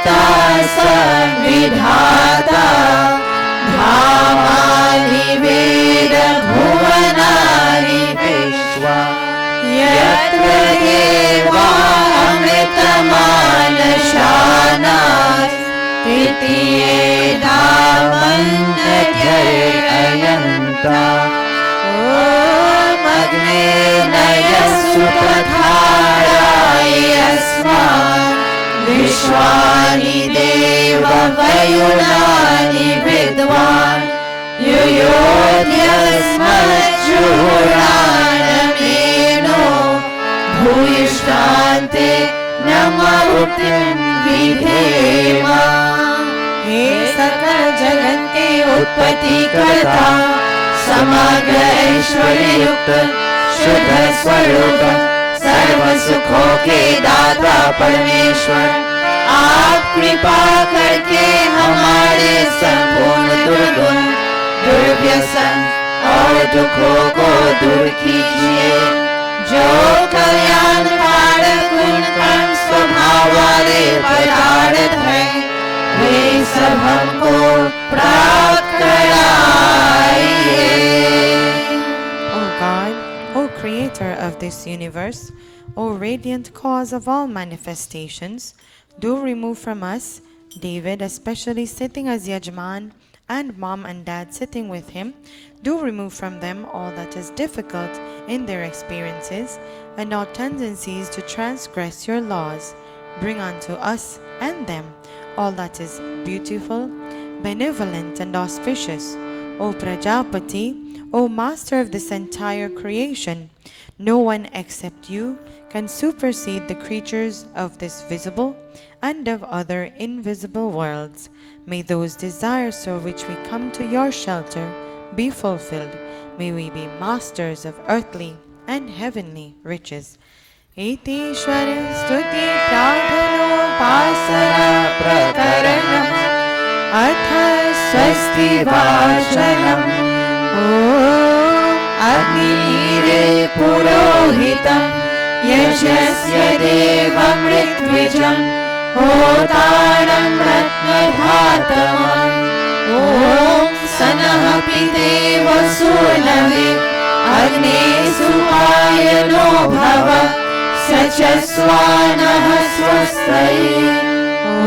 कर्ता संविधाता धामानि वेद भुवनानि विश्वा यत्र देवामृतमानशानाः तृतीयेनामन्यजयन्ता ॐ अग्ने नयसुपधाराय अस्मान् विश्वानि देव वयुनानि विद्वान् युयोध्यस्मज्जुहुराणमेनो भूयिष्ठान्ते नमरुतिं विधेम। हे सकल जगत के उत्पत्ति कर्ता समग्र ऐश्वर्य युक्त शुद्ध स्वरूप सर्व सुखों के दाता परमेश्वर, आप कृपा करके हमारे संपूर्ण दुर्गुण दुर्व्यसन और दुखों को दूर कीजिए। जो कल्याण कारक गुण कर्म स्वभाव वाले पदार्थ हैं वे सब हमको प्राप्त कराइए। O God, O Creator of this universe, O radiant cause of all manifestations, do remove from us, David especially sitting as Yajman and mom and dad sitting with him, do remove from them all that is difficult in their experiences and all tendencies to transgress your laws. Bring unto us and them all that is beautiful, benevolent and auspicious. O Prajapati, O Master of this entire creation, no one except you can supersede the creatures of this visible and of other invisible worlds. May those desires for which we come to your shelter be fulfilled. May we be masters of earthly and heavenly riches. Itishwar stuti pradhanopasana prakaranam atha swasti vachanam om agnire purohitam yashasya devam ritwijam hotaram ratnadhatamam om sanah piteva sunave agne supayano bhava सचस्वानः स्वस्ति ॐ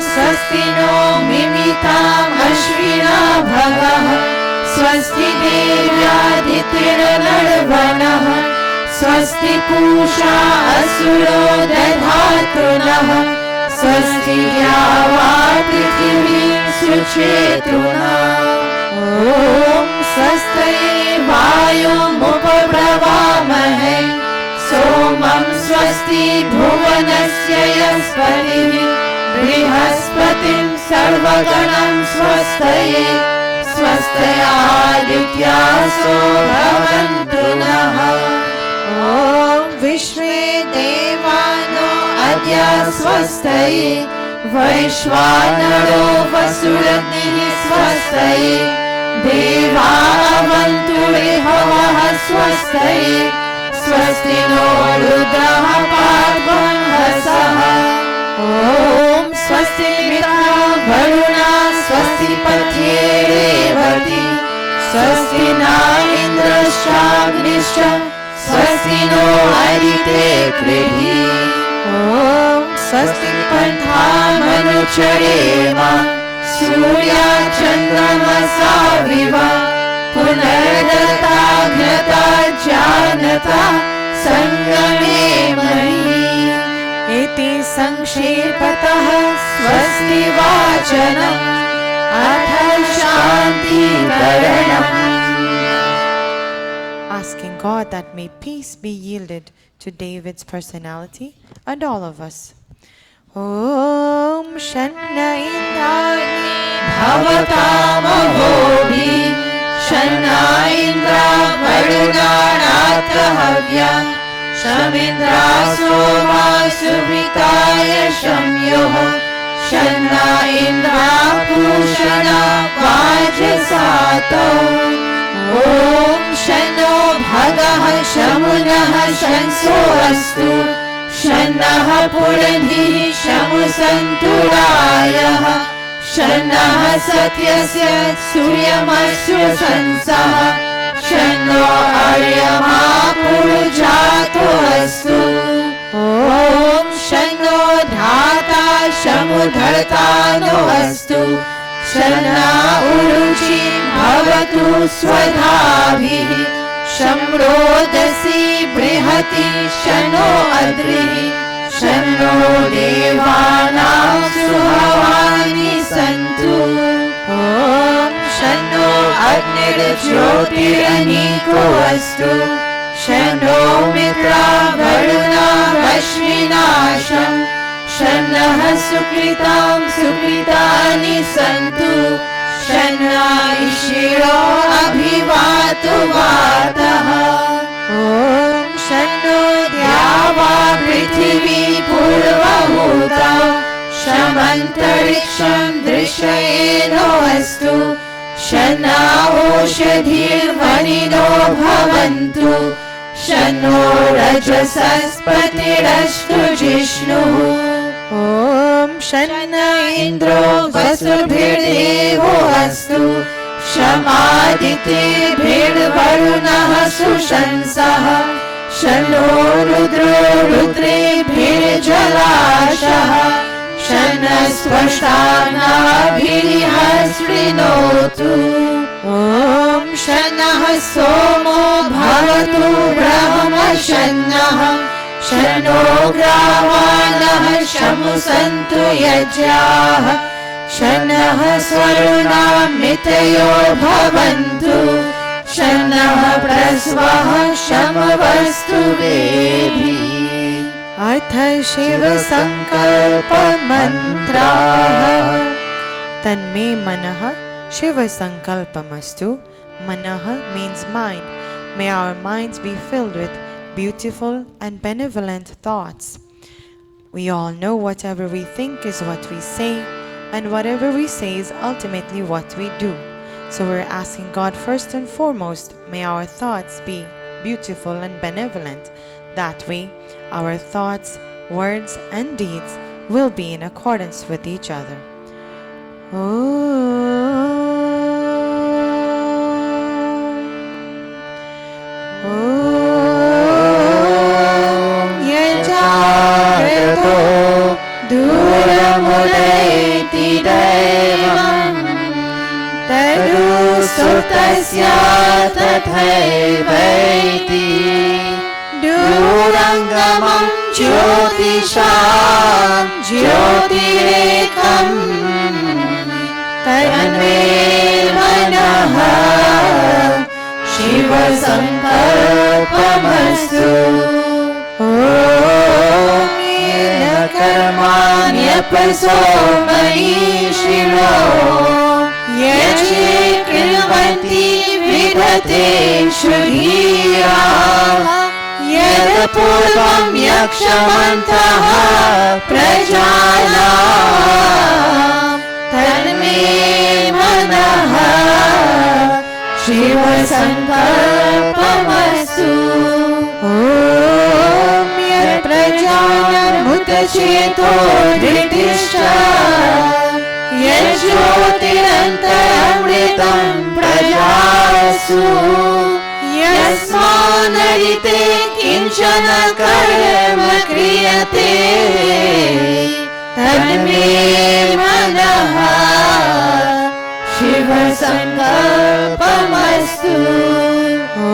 स्वस्ति no मिमिताम् अश्विना भगः स्वस्ति देव्यादित्यनर्वणः स्वस्ति पूषा असुरो दधातु नः स्वस्ति द्यावा पृथिवी सुचेतुना ॐ स्वस्ति वायुमुपब्रवामहे सोमं स्वस्ति भुवनस्य यस्पतिः बृहस्पतिं सर्वगणं स्वस्तये स्वस्त्यादित्यासो भवन्तु नः ॐ विश्वे देवानो अद्य स्वस्तये वैश्वानरो वसुरग्निः स्वस्तये देवावन्तु हवः स्वस्तये स्वस्ति नो रुद्रः पार्वणः ॐ स्वस्ति मित्रः वरुणा स्वस्ति पत्ये रेवती स्वस्ति न इन्द्रश्चाग्निश्च स्वस्ति नो हरिते कृधिः ॐ स्वस्ति पन्थामनुचरेम सूर्याचन्द्रमसा विव पुनर्दता ज्ञता जानता संगमे मयि इति संक्षेपतः स्वस्ति वाचनम् अथ शान्तिकरणम्. Asking God that may peace be yielded to David's personality and all of us. Om Shanna Indrani भवतामहोभि शन्ना Indira वरुणानात्रहव्या शमिन्द्रा Soma सुविताय शम्योः शन्ना Indira पूषणा वाजसातौ ॐ शन्नो भगः शमुनः शंसो अस्तु शन्नः पुरन्धिः शमुसन्तुरायः शन्नः सत्यस्य सूर्यमस्सु संसः शन्नो अर्यमा पुरुजातो अस्तु ॐ शन्नो धाता शमुधर्ता नो अस्तु शन्ना उरुचि भवतु स्वधाभिः शम्रोदसी बृहति शनो अद्रिः शन्नो देवानां सुहवानि सन्तु ॐ शन्नो अग्निर्ज्योतिरनीको अस्तु शन्नो मित्रा वरुणा रश्मिनाशम् शन्नः सुकृतां सुकृतानि सन्तु शन्ना ईशिरो अभिवातु वातः ॐ शन्नो द्यावा पृथिवी पूर्वहूता शमन्तरिक्षं दृश्येनो अस्तु शन्ना ओषधिर्वनिनो भवन्तु शन्नो रजसस्पतिरस्तु जिष्णुः ॐ शन्न इन्द्रो वसुभिर्देवो अस्तु शमादित्येभिर्वरुणः सुशंसः शन्नो रुद्रो रुद्रेभिर्जलाशः शन्नः स्वशानाभिरिह शृणोतु ॐ शन्नः सोमो भवतु ब्रह्मशन्नः शन्नो ग्रावाणः शमुसन्तु यज्ञाः शन्नः स्वरुणामितयो भवन्तु शन्नः प्रस्वः शमवस्तु वेभिः अथ शिव संकल्प मंत्राः तन्मे मनः शिव संकल्पमस्तु मनः means mind. May our minds be filled with beautiful and benevolent thoughts. We all know whatever we think is what we say, and whatever we say is ultimately what we do. So we're asking God first and foremost, may our thoughts be beautiful and benevolent. That way, our thoughts, words, and deeds will be in accordance with each other. यजारतो दूरमुदयति दैवम् तदु सुतस्य तथैवैति दूरङ्गमं ज्योतिषां ज्योतिरेकम् तन्मे मनः शिव संकल्पमस्तु ॐ येन कर्माण्यपसो मनीषिणो यजे कृण्वन्ति विदतेषु धीराः यत् पूर्वं यक्षमन्तः प्रजानां तन्मे मनः शिव संकल्पमस्तु ॐ यत् प्रजानामुतचेतो धृतिश्च यज्ज्योतिरन्तरमृतं प्रजासु यस्मानरिते किञ्चन कर्म क्रियते तन्मे मनः शिव संकल्पमस्तु ॐ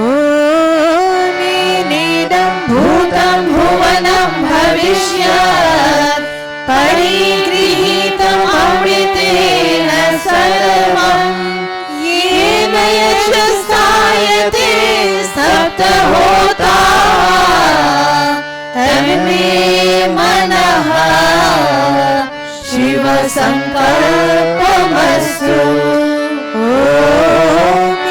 येनेदं भूतं भुवनं भविष्यत् परिगृहीतम् अमृतेन सर्वम् येन यशस्तायते सप्तहोता तन्मे मनः शिव संकल्पमस्तु ॐ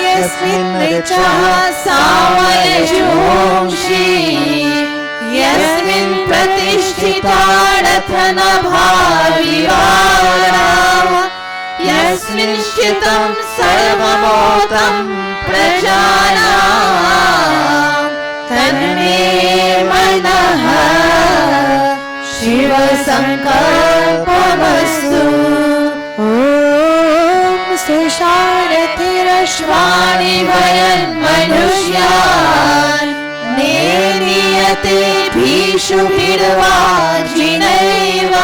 यस्मिन् ऋचः सामयजोंषि यस्मिन् प्रतिष्ठिता रथनभाविवाराः यस्मिन् स्थितं सर्वमोतं प्रजानां तन्मे मनः शिव संकल्पमस्तु। ॐ सुषारथिरश्वानि वयन्मनुष्यान् नियतेभिषुभिर्वाजिनैव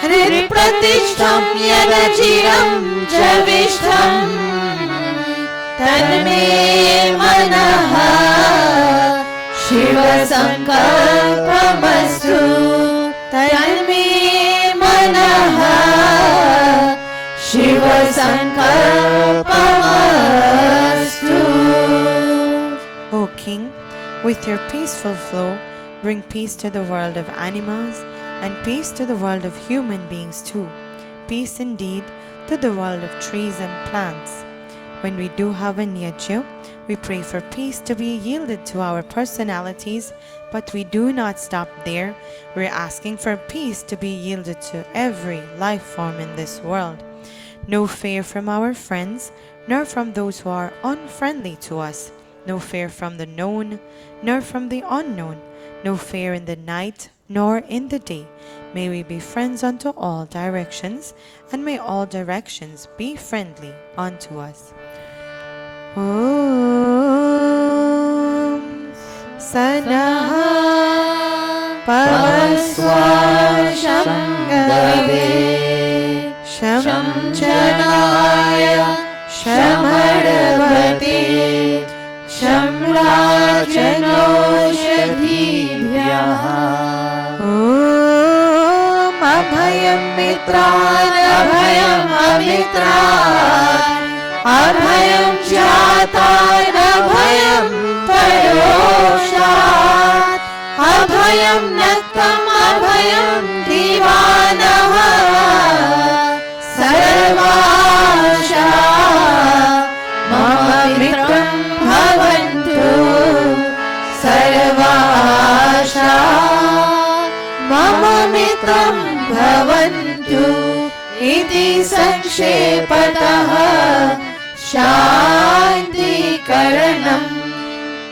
हृत्प्रतिष्ठं यदचिरं च विष्ठम् तन्मे मनः शिव संकल्पमस्तु। तन्मे मनः Shiv संकल्पमस्तु। O King, with your peaceful flow, bring peace to the world of animals and peace to the world of human beings too. Peace indeed to the world of trees and plants. When we do have a yajna, we pray for peace to be yielded to our personalities, but we do not stop there. We're asking for peace to be yielded to every life form in this world. No fear from our friends, nor from those who are unfriendly to us. No fear from the known, nor from the unknown. No fear in the night, nor in the day. May we be friends unto all directions, and may all directions be friendly unto us. Om Sanaha Pavaswa Shangave Sham Chanaya Shamadavati Shamrajanoshadhibhyah. Om Abhayam Mitran Abhayam Amitran Abhayam Jatan Abhayam Paroshat Abhayam Nattam Abhayam Divanaha Sarvasha Mama Mitram Bhavantu Sarvasha Mama Mitram Bhavantu Iti Sanshepataha Shanti Karanam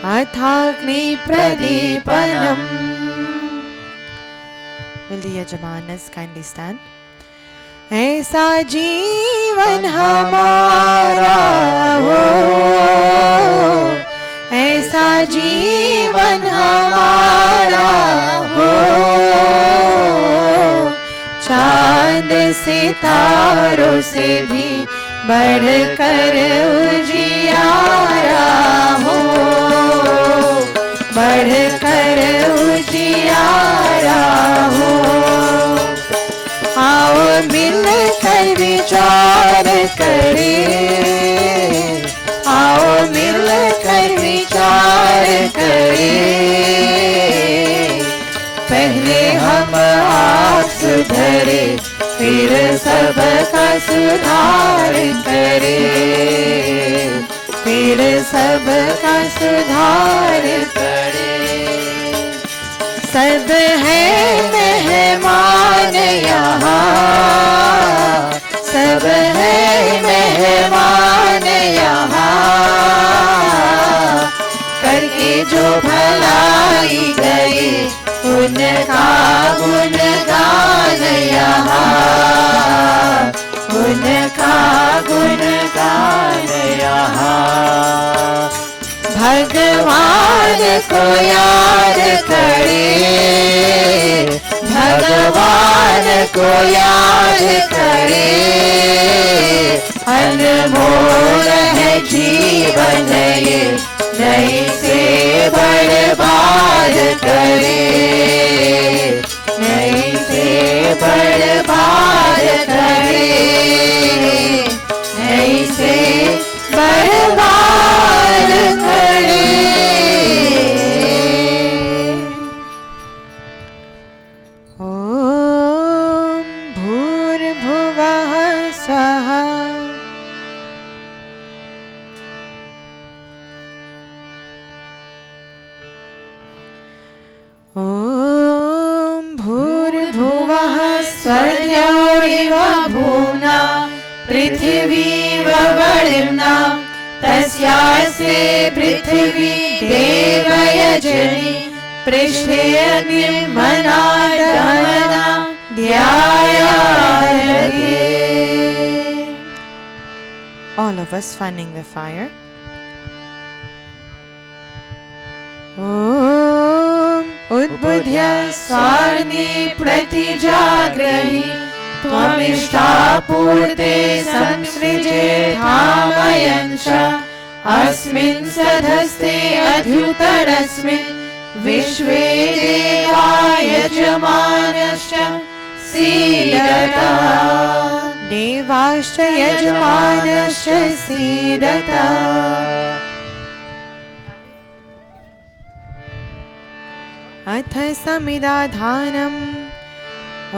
Athagni Pradipanam. Will the Yajamanas kindly stand? ऐसा जीवन हमारा हो, ऐसा जीवन हमारा हो, चांद सितारों से भी बढ़कर उजियारा हो, बढ़कर उजियारा हो। आओ मिलकर विचार करें, आओ मिलकर विचार करें। पहले हम आप सुधरे, फिर सबका सुधार करें, फिर सबका सुधार करें। सब है मेहमान यहाँ, सब है मेहमान यहाँ, करके जो भलाई गई उनका गुणगान यहाँ, उनका गुणगान यहाँ। भगवान को याद करें, भगवान को याद करें। अनमोल है जीवन ये, नहीं से बर्बाद करें, नहीं से बर्बाद करें, नहीं से बर्बाद करें। ओम भूर्भुवः स्वः। ओम भूर्भुवः स्वर्योरिव भूम्ना पृथिवीव वरुणा तस्यास्ते पृथिवी देवयजनि पृष्ठे अग्निर्मनादमना ध्यायायते. All of us fanning the fire. Om Udbudhya स्वार्णि प्रतिजाग्रहि त्वमिष्टापूर्ते संसृजे धामयञ्च अस्मिन् सधस्ते अध्युतरस्मिन् विश्वे देवा यजमानश्च सीदता. देवाश्च यजमानश्च सीदता. अथ समिदाधानम्. ॐ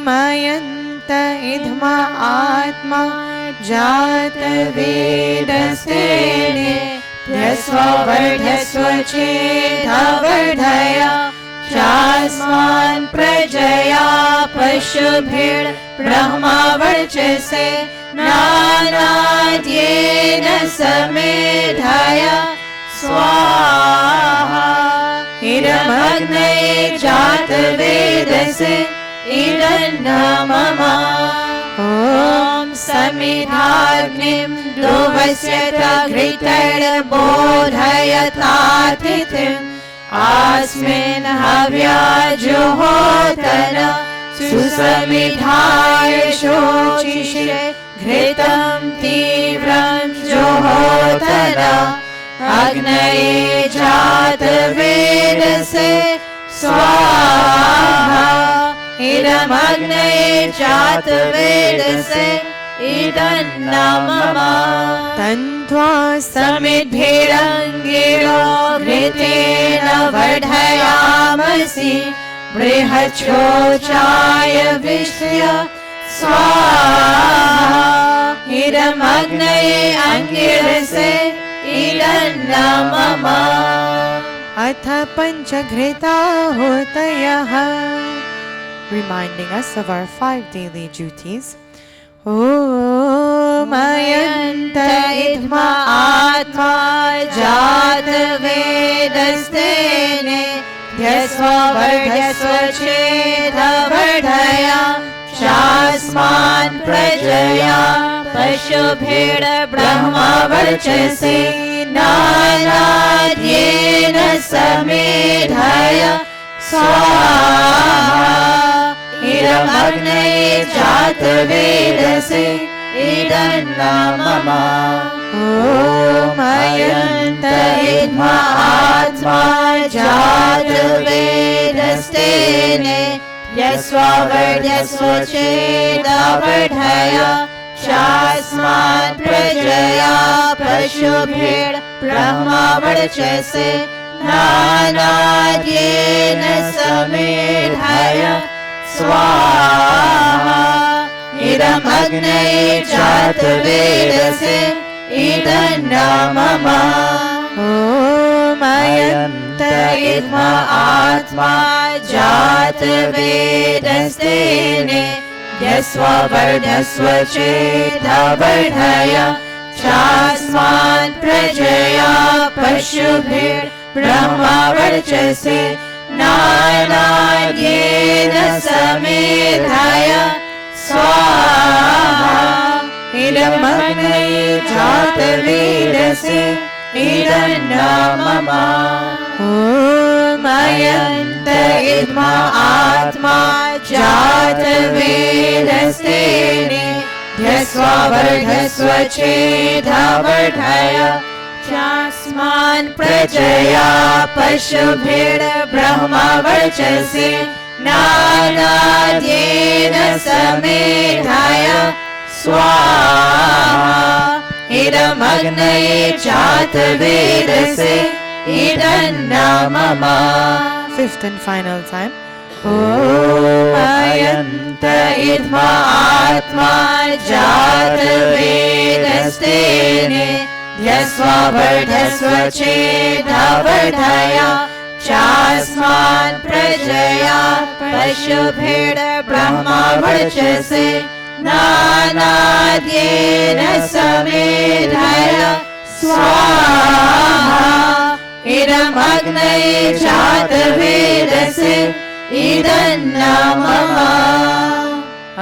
अयन्त इद्मा आत्मा जातवेदस्तेने ध्यस्ववर्धस्व चेदवर्धय चास्मान् प्रजया पशुभिर् ब्रह्मावर्चसे नानाद्येन समेधाय स्वाहा. इदमग्नये जातवेदसे इदन्न मम. ॐ समिधाग्निं दुवस्यत घृतैर्बोधयतातिथिम् अस्मिन् हव्याजुहोतन सुसमिधाय शोचिषे घृतं तीव्रं जुहोतन. अग्नये जातवेदसे स्वाहा. इदमग्नये जातवेदसे इदन्न मम. तन्त्वा समिद्भिरङ्गिरो घृतेन वर्धयामसि बृहच्छोचाय विश्य स्वाहा. इदमग्नये अङ्गिरसे इदन्न मम. अथ पञ्चघृताहुतयः. Reminding us of our 5 daily duties. ॐ अयन्त इद्मा आत्मा जातवेदस्तेने ध्यस्ववर्धस्व चेदवर्धय चास्मान् प्रजया पशुभिर् ब्रह्मावर्चसे नानाद्येन समेधाय स्वाहा. इदमग्नये जातवेदसे इदन्न मम. ॐ अयन्त इद्मा आत्मा जातवेदस्तेने यस्ववर्धस्व चेदवर्धय चास्मान् प्रजया पशुभिर् ब्रह्मावर्चसे नानाद्येन समेधाय स्वाहा. इदमग्नये जातवेदसे इदन्न मम. ॐ अयन्त इद्मा आत्मा जातवेदस्तेने यस्ववर्धस्व चेदवर्धय चास्मान् प्रजया पशुभिर् ब्रह्मावर्चसे नानाद्येन समेधाय स्वाहा. इदमग्नये जातवेदसे इदन्न मम. ॐ अयन्त इद्मा आत्मा जातवेदस्तेने ध्यस्ववर्धस्व चेदवर्धय चास्मान् प्रजया पशुभिर् ब्रह्मावर्चसे नानाद्येन समेधाय स्वाहा. इदमग्नये जातवेदसे इदन्न मम. 5th and final time. ॐ अयन्त इद्मा आत्मा जातवेदस्तेने ध्यस्ववर्धस्व चेदवर्धय चास्मान् प्रजया पशुभिर् ब्रह्मावर्चसे नानाद्येन समेधाय स्वाहा. इदमग्नये जातवेदसे इदन्न मम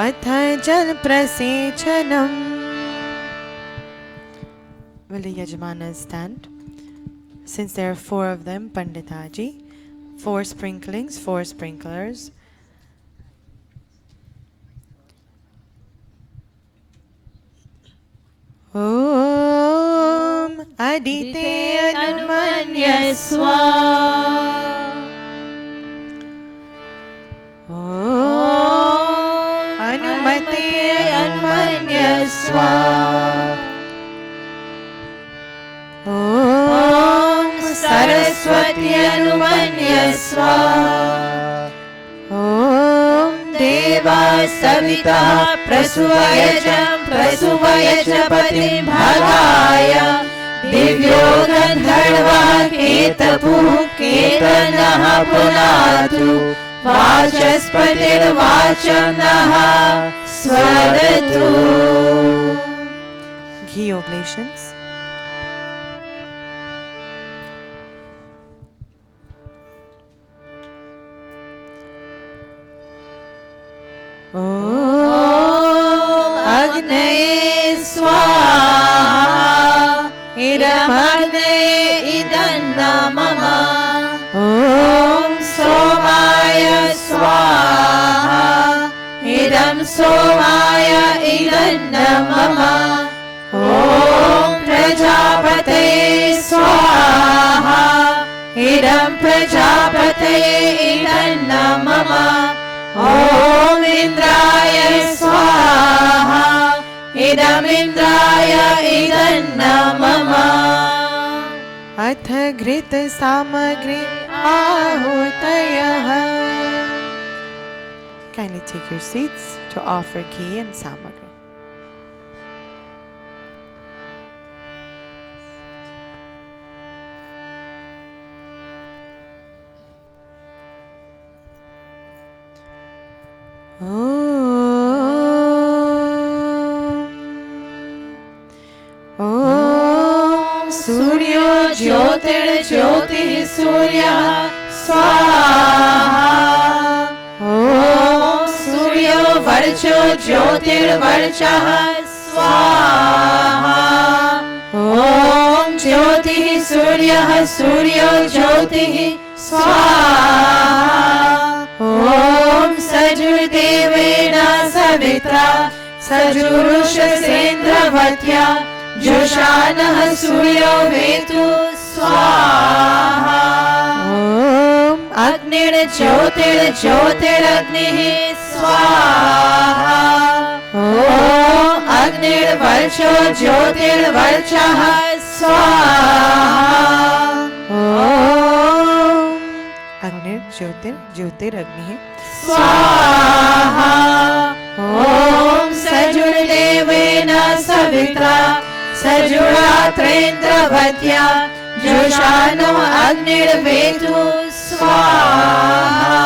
अथ जल प्रसेचनम. Will the Yajamana stand? Since there are 4 of them, Panditaji, 4 sprinklings, 4 sprinklers. Om Adite Anumanyaswa. Om Anumate Anumanyaswa. Om Saraswati Anumanyaswa. Om Deva Savita Prasuvaya Patim Bhagaya Divyo Gandharva Ketapu Ketanaha Punatu Vachaspatir Vachanaha Swadatu. Ghee oblations. Om Agnaye Swaha Idamagnaye Idanna Mama. Om Somaya Swaha Idam Somaya Idanna Mama. Om Prajapataye Swaha Idam Prajapataye Idanna Mama. Om Indraya Swaha Idam Indraya Idanna Mama. अथ घृत सामग्री आहूतयः. Kindly take your seats to offer ghee and samagri. Om Suryo Jyotir Jyoti Surya Swaha. Om Suryo Varcho Jyotir Varchah Swaha. Om Jyoti Surya Suryo Jyoti Swaha. Om Sajurdevena Savitra Sajurusha Joshanah Suryo Vetu Swaha. Om Agnir Jyotir Jyotir Agnihi Swaha. Om Agnir Varcho Jyotir Varchah Swaha. Om Agnir Jyotir Jyotir Agnihi Swaha. Om Sajurdevena Savitra Sajuratrendra Joshano Agnir Vetu Swaha.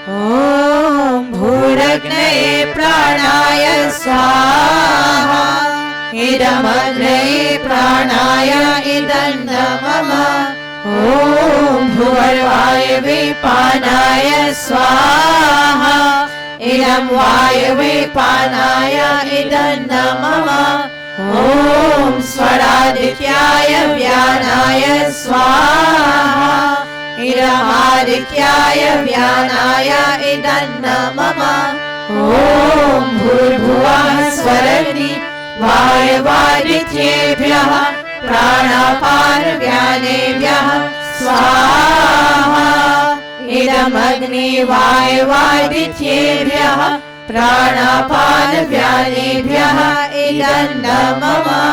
Om Bhuragnaye Pranaya Swaha Idam Agnaye Pranaya Idanna Mama. Om Bhuvarvaya Vipanaya Swaha Idam Vayave Panaya Idanna Mama. Om Swaradikyaya Vyanaya Swaha Idam Adikyaya Vyanaya Idanna Mama. Om Bhurbhuvah Swaragni Vayavadityebhyah Pranapar Vyanebhyah Swaha. Idam Agni Vayavadityebhyah Pranapan Vyanebhyah Idanna Mama.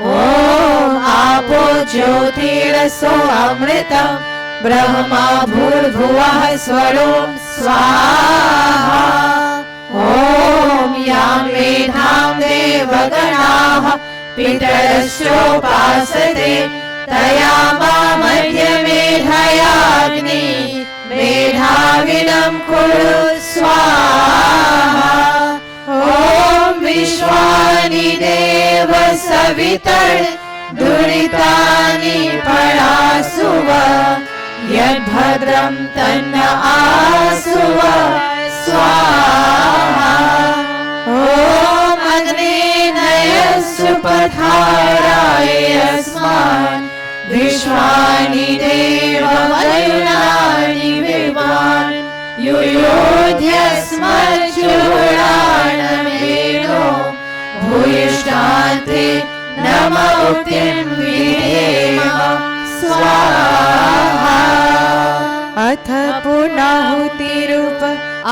Om Apo Jyotirasो Amritam Brahma Bhurbhuvah Swarom Swaha. Om Yam Vedham Devaganaः Pitaraschopasate Tayama Madhya Medhayagni Medhavinam Kuru Swaha. Om Vishwani Deva Savitar दुरितानि परासुव यद्भद्रं तन्न आसुव स्वाहा ॐ अग्नेनय सुपथाराय अस्मान् विश्वानि देववरुणानि विद्वान् युयोध्यस्मच्चूडाणमेनो भूयिष्ठान्ते नम उक्तिं विधेम स्वाहा अथ पूर्णाहुतिरूप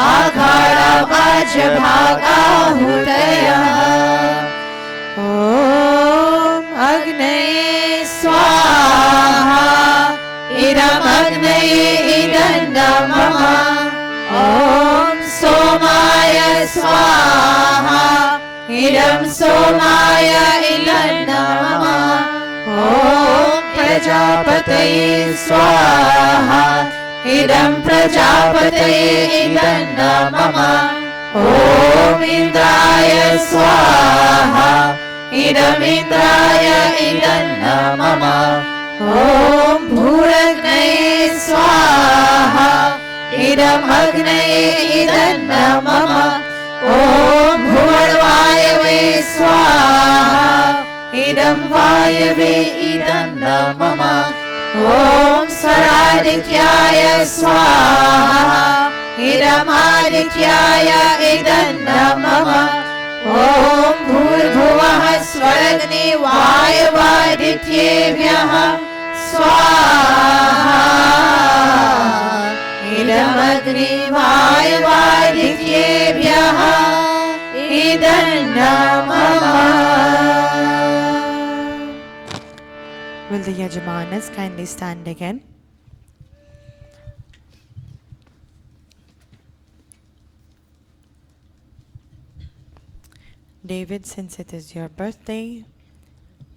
आघारावाजभागाहुतयः ॐ अग्नये स्वाहा इदमग्नये इदं मम ॐ सोमाय स्वाहा इदं सोमाय इदं मम ॐ प्रजापतये स्वाहा इदं प्रजापतये इदं मम ॐ इन्द्राय स्वाहा इदमिन्द्राय इदं मम ॐ भूरग्नये स्वाहा इदमग्नये इदं मम ॐ भुवर्वायवे स्वाहा इदं वायवे इदं मम ॐ स्वरादित्याय स्वाहा इदमादित्याय इदं मम ॐ भूर्भुवः स्वरग्नि वायवादित्येभ्यः स्वाहा इदमग्नि वायवादित्येभ्यः इदं मम. Will the Yajamanas kindly stand again? David, since it is your birthday,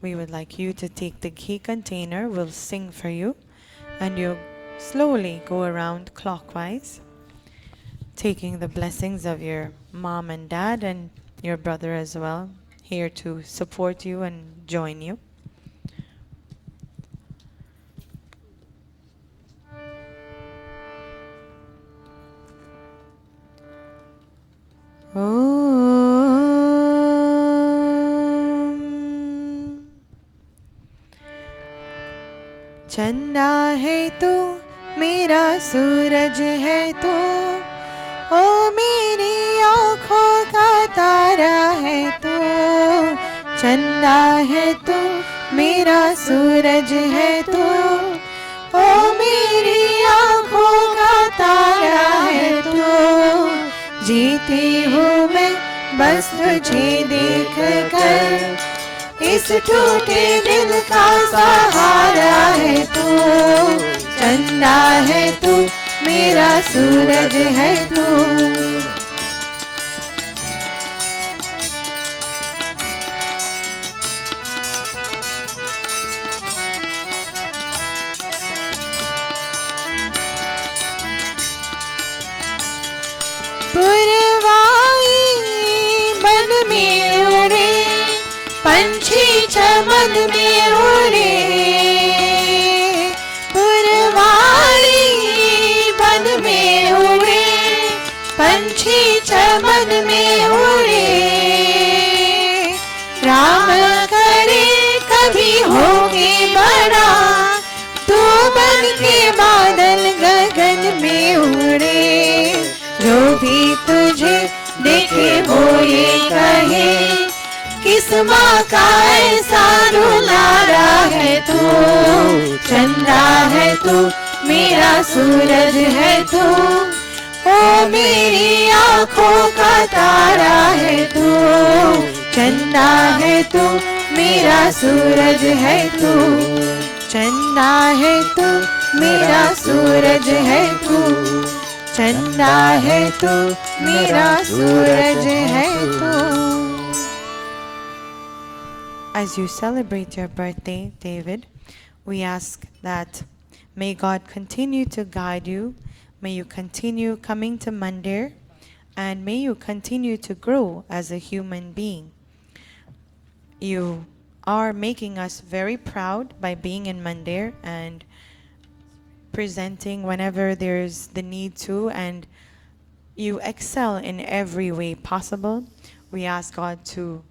we would like you to take the ghee container. We'll sing for you, and you slowly go around clockwise, taking the blessings of your mom and dad and your brother as well, here to support you and join you. चंदा है तू मेरा सूरज है तू ओ मेरी आँखों का तारा है तू चंदा है तू मेरा सूरज है तू ओ मेरी आँखों का तारा है तू जीती हूँ मैं बस तुझे देख कर इस टूटे दिल का सहारा है तू चंदा है तू मेरा सूरज है तू पुरवाई बन में उड़े पंछी चमन में उड़े पुरवाई बन में उड़े पंछी चमन में उड़े राम करे कभी होके बड़ा तू बन के बादल गगन में उड़े जो भी तुझे देखे वो ये कहे किस माँ का ऐसा दुलारा है तू चंदा है तू मेरा सूरज है तू ओ मेरी आँखों का तारा है तू चंदा है तू मेरा सूरज है तू चंदा है तू मेरा सूरज है तू चंदा है तू मेरा सूरज है तू. As you celebrate your birthday, David, we ask that may God continue to guide you, may you continue coming to Mandir, and may you continue to grow as a human being. You are making us very proud by being in Mandir and presenting whenever there's the need to, and you excel in every way possible. We ask God to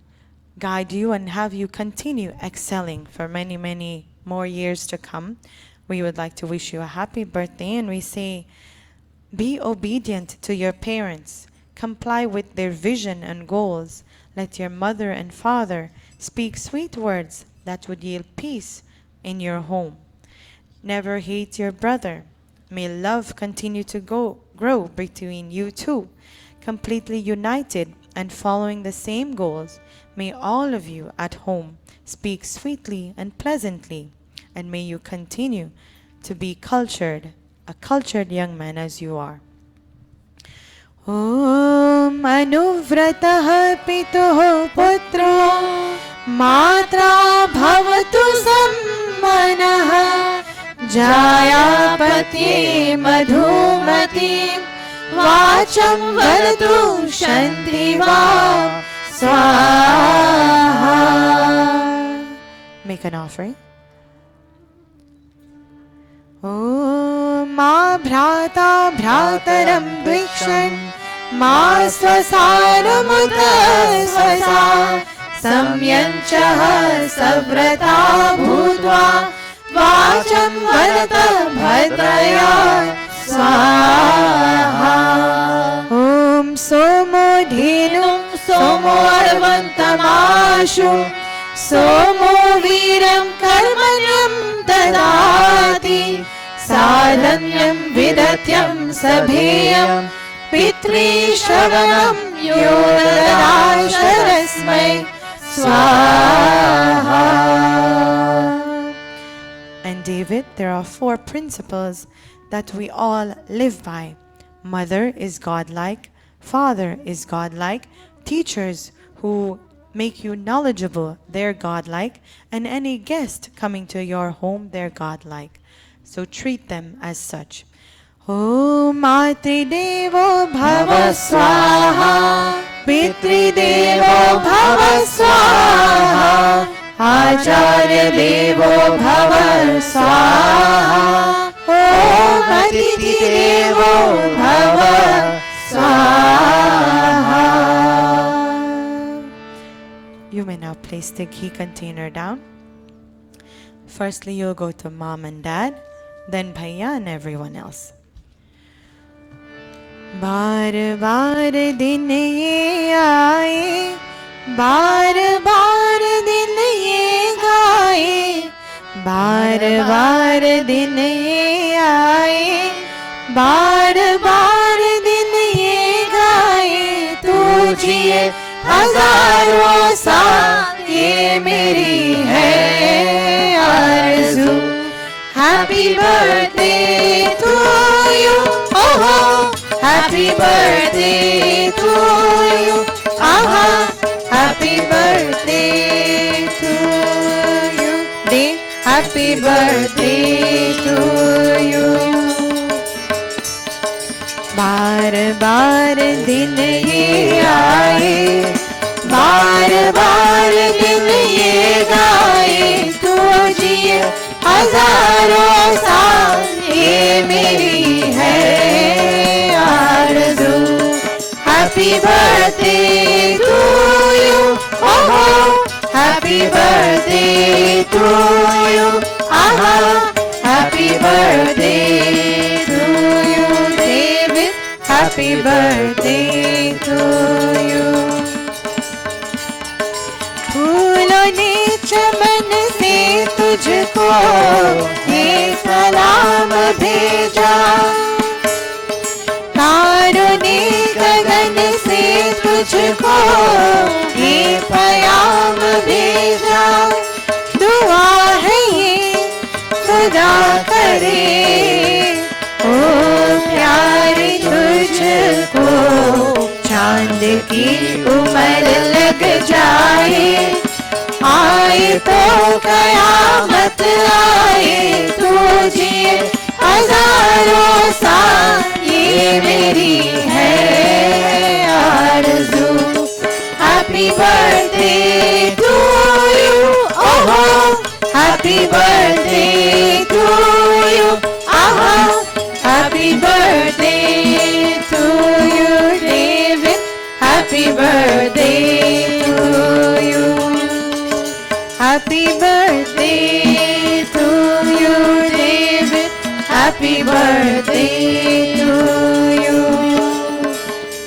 guide you and have you continue excelling for many, many more years to come. We would like to wish you a happy birthday, and we say, be obedient to your parents. Comply with their vision and goals. Let your mother and father speak sweet words that would yield peace in your home. Never hate your brother. May love continue to grow between you two. Completely united and following the same goals, may all of you at home speak sweetly and pleasantly, and may you continue to be a cultured young man as you are. Om Anuvratah Pituh Putro Matra Bhavatu Sammanah Jayapatye Madhumati Vacham Vadatu Shantiva Swaha. Make an offering. Om Ma Bhrata Bhrataram Dvikshan Ma Swasaramutta Swasa Samyanchah Savrata Bhutva Vacham Varata Bhadraya Swaha. Om Somo Dhinum Somo Arvantamashu Somo Viram Karmanyam Dadati Sadhanyam Vidatyam Sabhiyam Pitri Shravanam Yodadasharasmai Swaha. And David, there are 4 principles that we all live by. Mother is godlike, father is godlike, teachers who make you knowledgeable, they're godlike, and any guest coming to your home, they're godlike. So treat them as such. Om Matridevo Bhava Swaha Pitridevo Bhava Swaha Acharya Devo Bhava Swaha Om Atiti Devo Bhava Swaha. You may now place the ghee container down. Firstly, you'll go to mom and dad, then bhaiya and everyone else. बार बार दिन ये आए, बार बार दिन ये गाए, बार बार दिन ये आए, बार बार दिन ये गाए, तू जिए हजारों साल, ये मेरी है आरज़ू. Happy birthday to you, oh, happy birthday to you, happy birthday to you, happy birthday to you. बार बार दिन ये आए, बार बार दिन ये गाए, तू जिए हजारों साल, ये मेरी है आरज़ू. Happy birthday to you, oh, happy birthday to you, happy birthday to you, David, happy birthday to you. फूलों ने चमन से तुझको ये सलाम भेजा, तारों ने गगन से तुझको ये प्याम भेजा. दुआ है ये खुदा करे, ओ प्यारे तुझको चांद की उम्र लग जाए, आए तो कयामत आए, तू जिए हजारों साल, ये मेरी है आरज़ू. Happy birthday to you,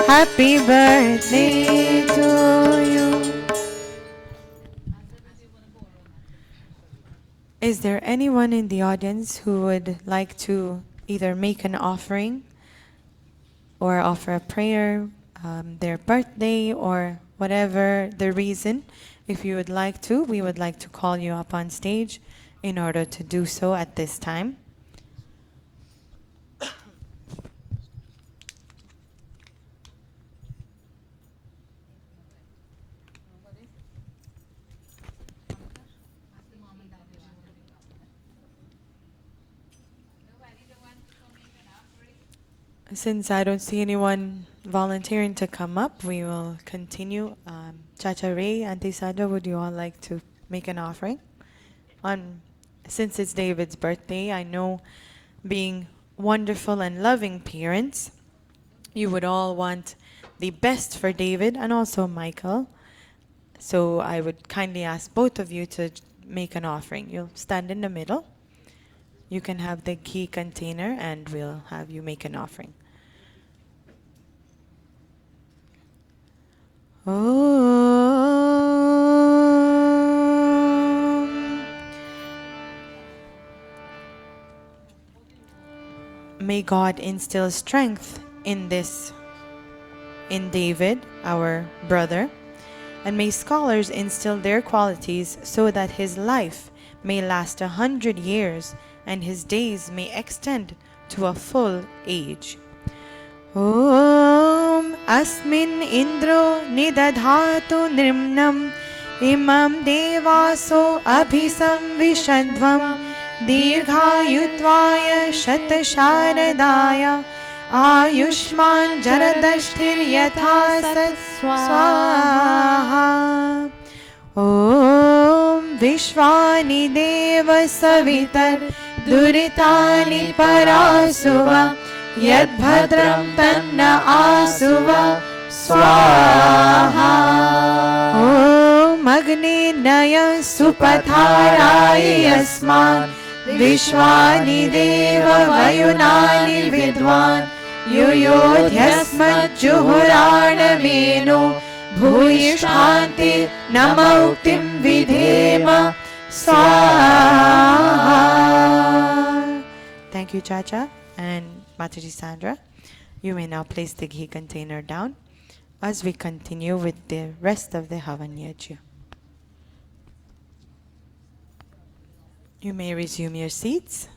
Happy birthday to you. Is there anyone in the audience who would like to either make an offering or offer a prayer, their birthday, or whatever the reason? If you would like to, we would like to call you up on stage in order to do so at this time. Since I don't see anyone volunteering to come up, we will continue. Chacha Ray, Auntie Sandra, would you all like to make an offering? Since it's David's birthday, I know, being wonderful and loving parents, you would all want the best for David and also Michael. So I would kindly ask both of you to make an offering. You'll stand in the middle. You can have the ghee container and we'll have you make an offering. May God instill strength in David, our brother, and may scholars instill their qualities so that his life may last 100 years and his days may extend to a full age. Om Asmin Indro Nidadhatu Nrimnam Imam Devaso Abhisam Vishadvam Dirghayutvaya Shatasharadaya Ayushman Jaradashthir Yatha Sat Swaha. Om Vishwani Deva Savitar Duritani Parasuva Yadbhadram Tanna Asuva Swaha. Om Agni Naya Supatharai Yasman Vishwani Deva Vayunani Vidwan Yuyodhyasmat Juhurana Venu Bhuyishhanti Namauktim Vidhema Swaha. Thank you, Chacha and Mataji Sandra. You may now place the ghee container down as we continue with the rest of the Havan Yajna. You may resume your seats.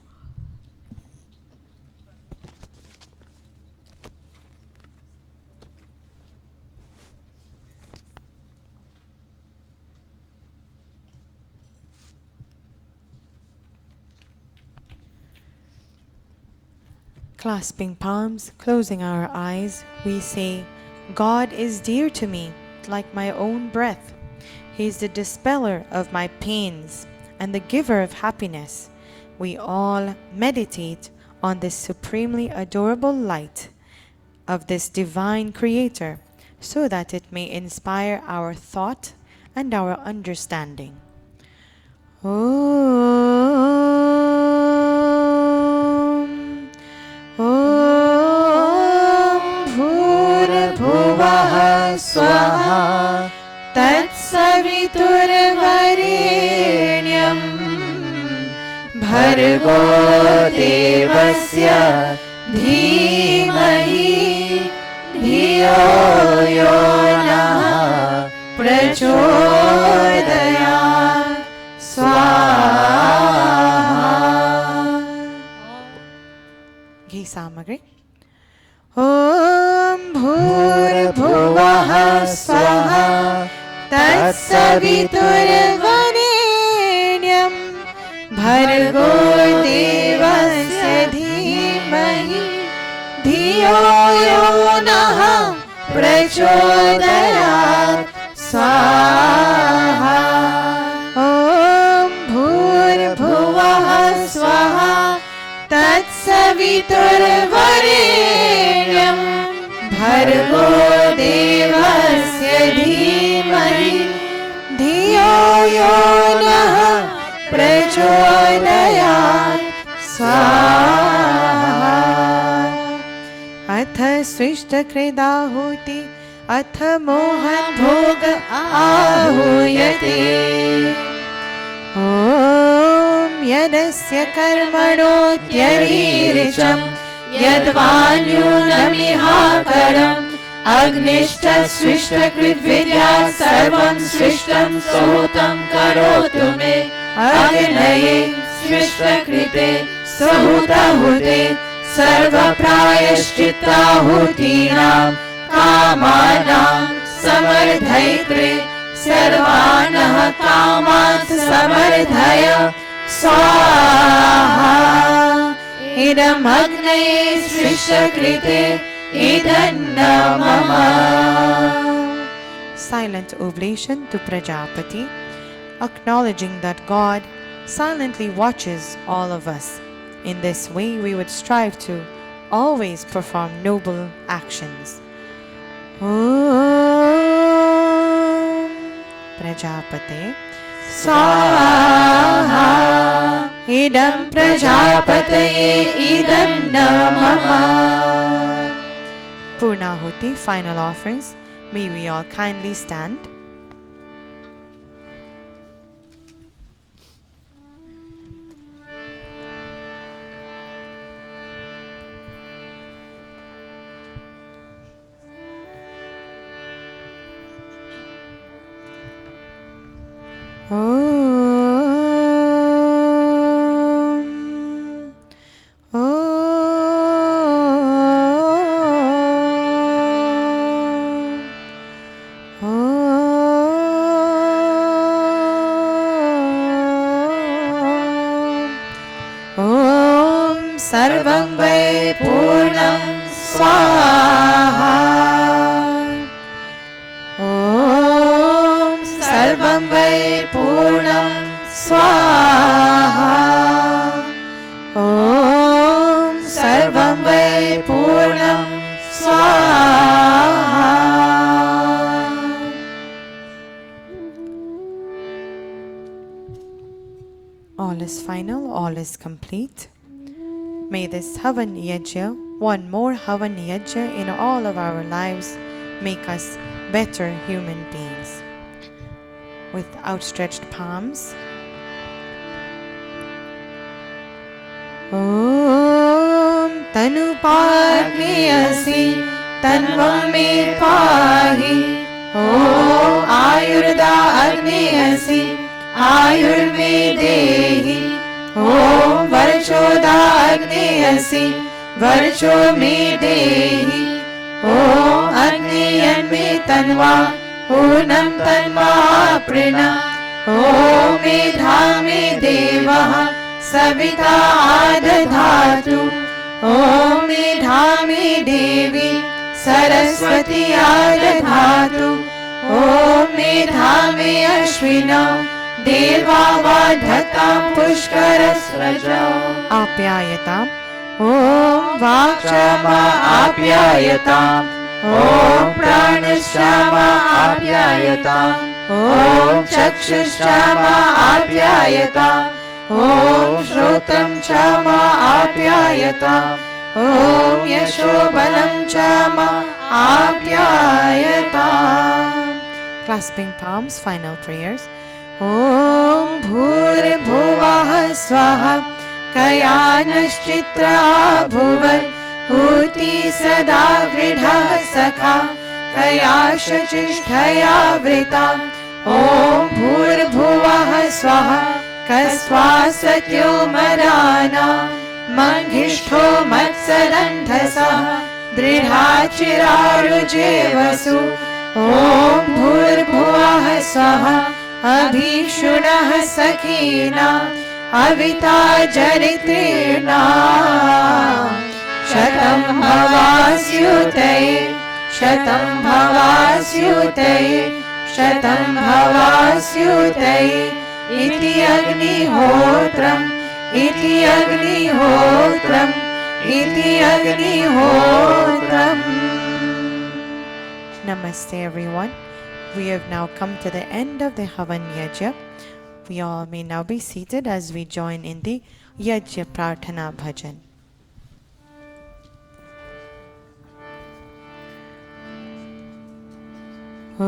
Clasping palms, closing our eyes, we say, God is dear to me, like my own breath. He is the dispeller of my pains and the giver of happiness. We all meditate on this supremely adorable light of this divine Creator, so that it may inspire our thought and our understanding. Swaha Tatsaviturvarenyam Bhargo Devasya Dhimahi Dhiyo Yonah Prachodayat Swaha. Ghee samagri. Om Bhurabhuvaha Swaha Tatsaviturvarenyam Bhargo Devasya Dhimahi Dhiyo Yonah Prachodayat Swaha. Om Bhurabhuvaha Swaha Tatsaviturvarenyam Bhargo Devasya Dhimahi Dhiyo Yonah Prachodayat Swaha. अथ स्विष्टकृदाहुति अथ मोहद्भोग आहूयते ॐ यदस्य कर्मणोऽत्यरीरिचं यद्वान्यूनमिहाकरम् अग्निष्टस्विष्टकृद्विद्या सर्वं सृष्टं सोतं करोतु मे अग्नये स्विष्टकृते स्वहुतहुते सर्वप्रायश्चित्ताहुतीनां कामानां समर्धयित्रे सर्वानः कामान् समर्धय स्वाहा इदमग्नये स्विष्टकृते इदन्न मम. Silent oblation to Prajapati, acknowledging that God silently watches all of us. In this way, we would strive to always perform noble actions. Om Prajapate Swaha Idam Prajapataye Idam Namama. Purnahuti, final offerings. May we all kindly stand. सर्वं वै पूर्णं स्वाहा ॐ सर्वं वै पूर्णं स्वाहा ॐ सर्वं वै पूर्णं स्वाहा. All is final, all is complete. May this Havan Yajna, one more Havan Yajna in all of our lives, make us better human beings. With outstretched palms, Om Tanupagmiyasi Tanvam me pahi Om Ayurda Agniyasi Ayur me dehi Om Varchoda Agniyasi Varcho me dehi Om Agniyan me tanva Unam tanma prina Om Medha me devaha Savita adadhatu Om Medha me devi Saraswati adadhatu Om Medha me ashvina Deva vadhatam pushkarasrajam Apyayatam Om Vakshama apyayatam Om Pranashama apyayatam Om Chakshushama apyayatam Om Shrotam Chama apyayatam Om Yashobalam Chama apyayatam. Clasping palms, final prayers. Om Bhuribhuvah Swaha Kayanaschitra Bhuvat Huti Sada Vridha Sakha Kayashachishthaya Vrita Om Bhuribhuvah Swaha Kaswasatyo Marana Manghishto Matsadandhasa Dridhachirarujevasu Om Bhuribhuvah Swaha Abhishunah Sakina Avita Jaritrina Shatam Bhavasyutaye Shatam Bhavasyutaye Shatam Bhavasyutaye Iti Agnihotram Iti Agnihotram Iti Agnihotram. Namaste everyone. We have now come to the end of the Havan Yajna. We all may now be seated as we join in the Yajna Prarthana Bhajan. ओम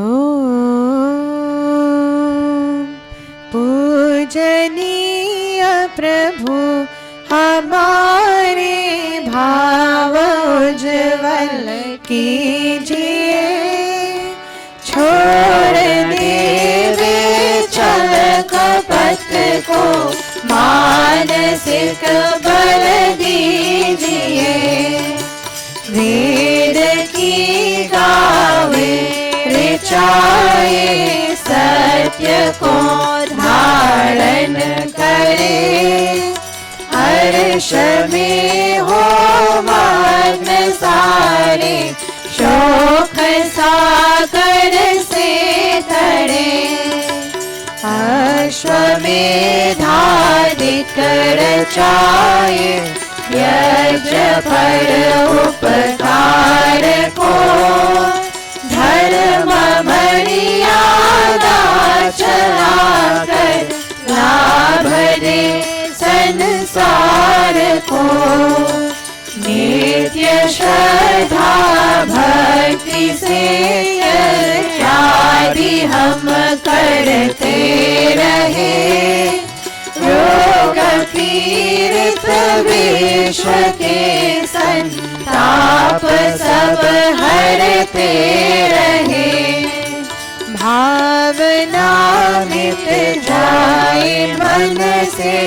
पूजनीय प्रभु हमारे भाव उज्ज्वल कीजिए, छोड़ देवे छल कपट को मानसिक बल दीजिए। वेद की गावे ऋचाए, सत्य को धारण करे, हर्ष में हो मग्न सारे, शोक सागर से तरे। अश्वमेधाधिक रचाए, यज्ञ पर उपकार को, धर्म मर्यादा चलाकर लाभ दे संसार को। नित्य श्रद्धा भक्ति से यज्ञादि हम करते रहे, रोग पीड़ित विश्व के संताप सब हरते रहे। भावना मिट जाए मन से,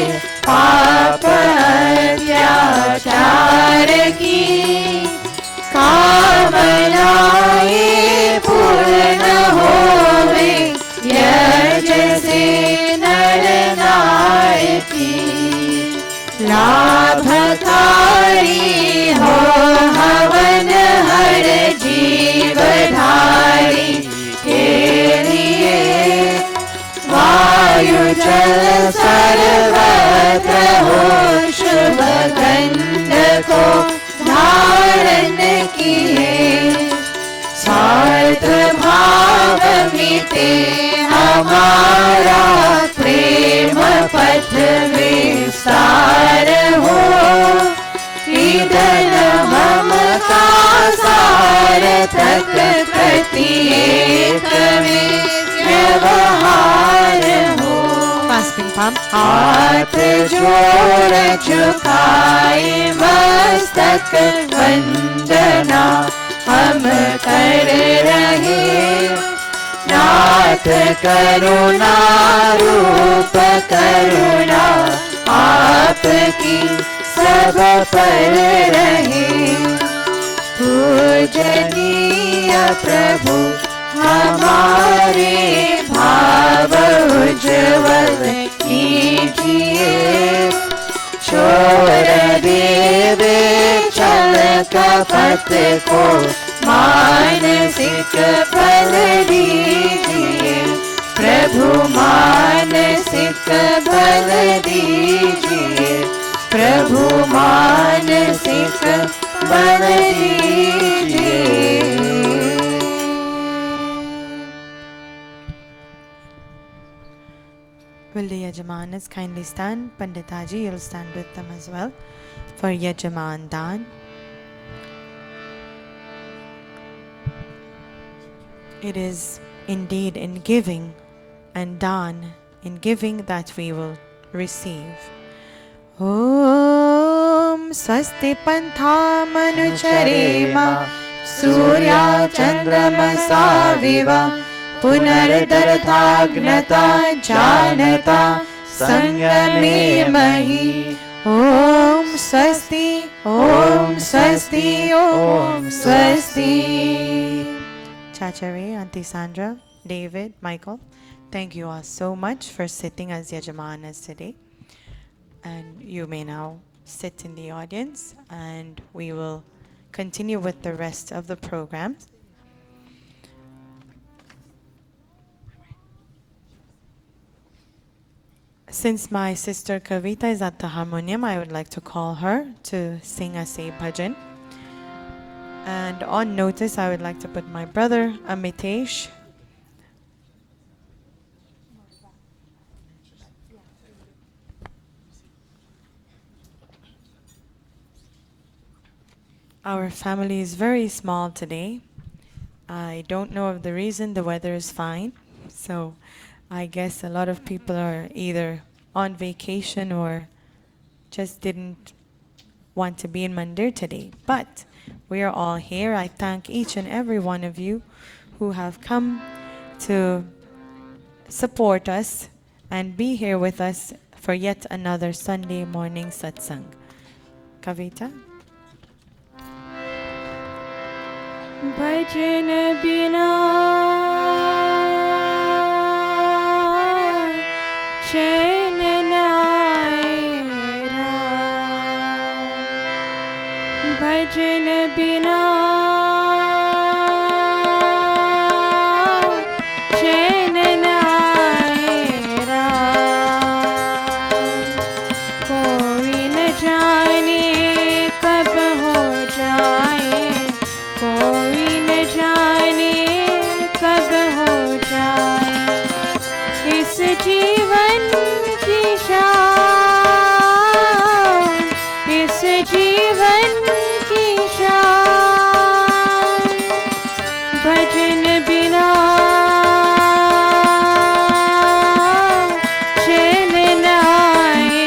पाप अत्याचार की कामनाएं पूर्ण होवे, यज्ञ से नर नारी की। लाभकारी हो हवन हर जीवधारी के लिए, वायु जल सर्वत्र हो शुभ गंध को धारण किए। स्वार्थ भाव मिटे हमारा, प्रेम पथ विस्तार हो, ईदन हम का सार्थक प्रत्येक में व्यवहार हो। हाथ जोड़ झुकाए मस्तक वंदना हम कर रहे, नाथ करुणा रूप करुणा आपकी सब पर रहे। पूजनीय प्रभु हमारे भाव उज्ज्वल कीजिए, छोड़ देवे छल कपट को मानसिक बल दीजिए। प्रभु मानसिक बल दीजिए, प्रभु मानसिक बल दीजिए। Will the Yajamanas kindly stand? Panditaji, you'll stand with them as well for Yajaman Dan. It is indeed in giving and Dan, in giving that we will receive. Om Swasti Pantha Manucharema Surya Chandramasa Viva Punardarthagnata Janata Sangame Mahi. Om Swasti, Om Swasti, Om Swasti. Chachare, Auntie Sandra, David, Michael, thank you all so much for sitting as Yajamanas today. And you may now sit in the audience and we will continue with the rest of the program. Since my sister Kavita is at the harmonium, I would like to call her to sing us a bhajan. And on notice, I would like to put my brother Amitesh. Our family is very small today, I don't know of the reason. The weather is fine. So I guess a lot of people are either on vacation or just didn't want to be in Mandir today. But we are all here. I thank each and every one of you who have come to support us and be here with us for yet another Sunday morning satsang. Kavita? भजन बिना चैन न आए राम, भजन बिना चैन न आए राम, कोई न जाने कब हो जाए, कोई न जाने कब हो जाए, इस जीवन की शान, इस जीवन की शान, भजन बिना चैन न आए